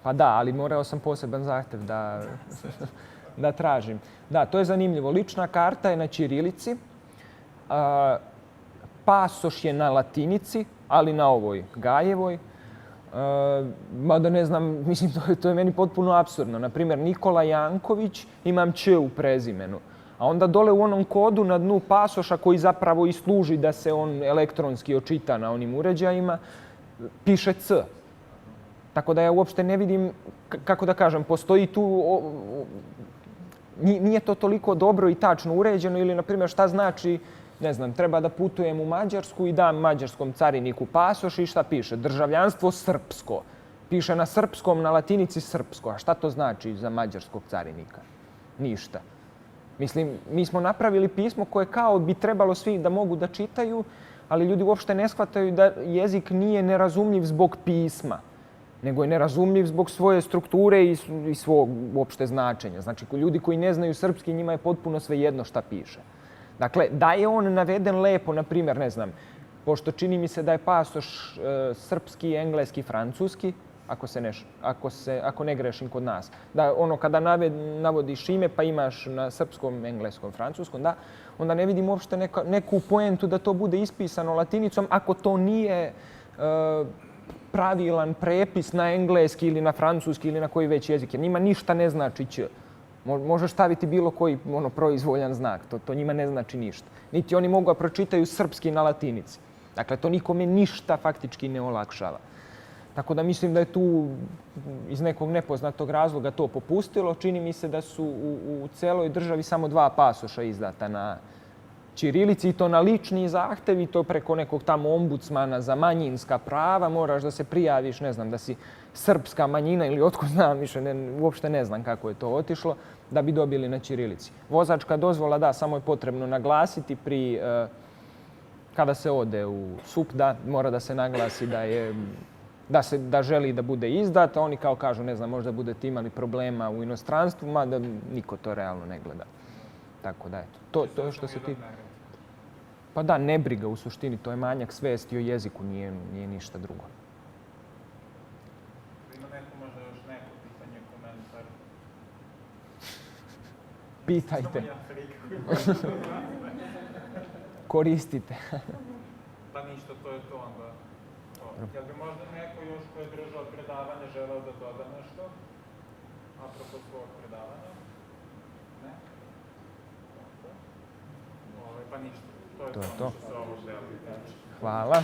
Pa da, ali morao sam poseban zahtev da tražim. Da, to je zanimljivo. Lična karta je na ćirilici, pasoš je na latinici, ali na ovoj Gajevoj. Mada ne znam, mislim, to je meni potpuno apsurdno. Naprimjer, Nikola Janković, imam Ć u prezimenu. A onda dole u onom kodu na dnu pasoša, koji zapravo i služi da se on elektronski očita na onim uređajima, piše C. Tako da ja uopšte ne vidim, kako da kažem, postoji tu... Nije to toliko dobro i tačno uređeno ili, na primjer, šta znači, ne znam, treba da putujem u Mađarsku i dam mađarskom cariniku pasoš i šta piše? Državljanstvo srpsko. Piše na srpskom, na latinici srpsko. A šta to znači za mađarskog carinika? Ništa. Mislim, mi smo napravili pismo koje kao bi trebalo svi da mogu da čitaju, ali ljudi uopšte ne shvataju da jezik nije nerazumljiv zbog pisma, nego je nerazumljiv zbog svoje strukture i svog uopšte značenja. Znači, ljudi koji ne znaju srpski, njima je potpuno svejedno šta piše. Dakle, da je on naveden lepo, na primjer, ne znam, pošto čini mi se da je pasoš srpski, engleski, francuski, ako ne grešim kod nas. Da ono kada navodiš ime pa imaš na srpskom, engleskom, francuskom, da, onda ne vidim uopšte neku poentu da to bude ispisano latinicom ako to nije pravilan prepis na engleski ili na francuski ili na koji već jezik. Jer njima ništa ne znači Ć. Možeš staviti bilo koji proizvoljan znak. To njima ne znači ništa. Niti oni mogu da pročitaju srpski na latinici. Dakle, to nikome ništa faktički ne olakšava. Tako da mislim da je tu iz nekog nepoznatog razloga to popustilo. Čini mi se da su u celoj državi samo 2 pasoša izdata na ćirilici i to na lični zahtev i to preko nekog tamo ombudsmana za manjinska prava. Moraš da se prijaviš, ne znam, da si srpska manjina ili otkud znam više, uopšte ne znam kako je to otišlo, da bi dobili na ćirilici. Vozačka dozvola, da, samo je potrebno naglasiti kada se ode u SUP, da, mora da se naglasi da želi da bude izdat, a oni kao kažu, ne znam, možda budete imali problema u inostranstvu, mada niko to realno ne gleda. Tako da, eto, to je što se ti... Pa da, nebriga u suštini, to je manjak svesti o jeziku, nije ništa drugo. Ima neko možda još neko pitanje, komentar? Pitajte. Koristite. Pa ništa, to je to onda. Jel bi možda neko još ko je držao predavanje želeo da doda nešto? Apropo svog predavanja? Ne? Pa ništa. To je to što se ovo želi. Hvala.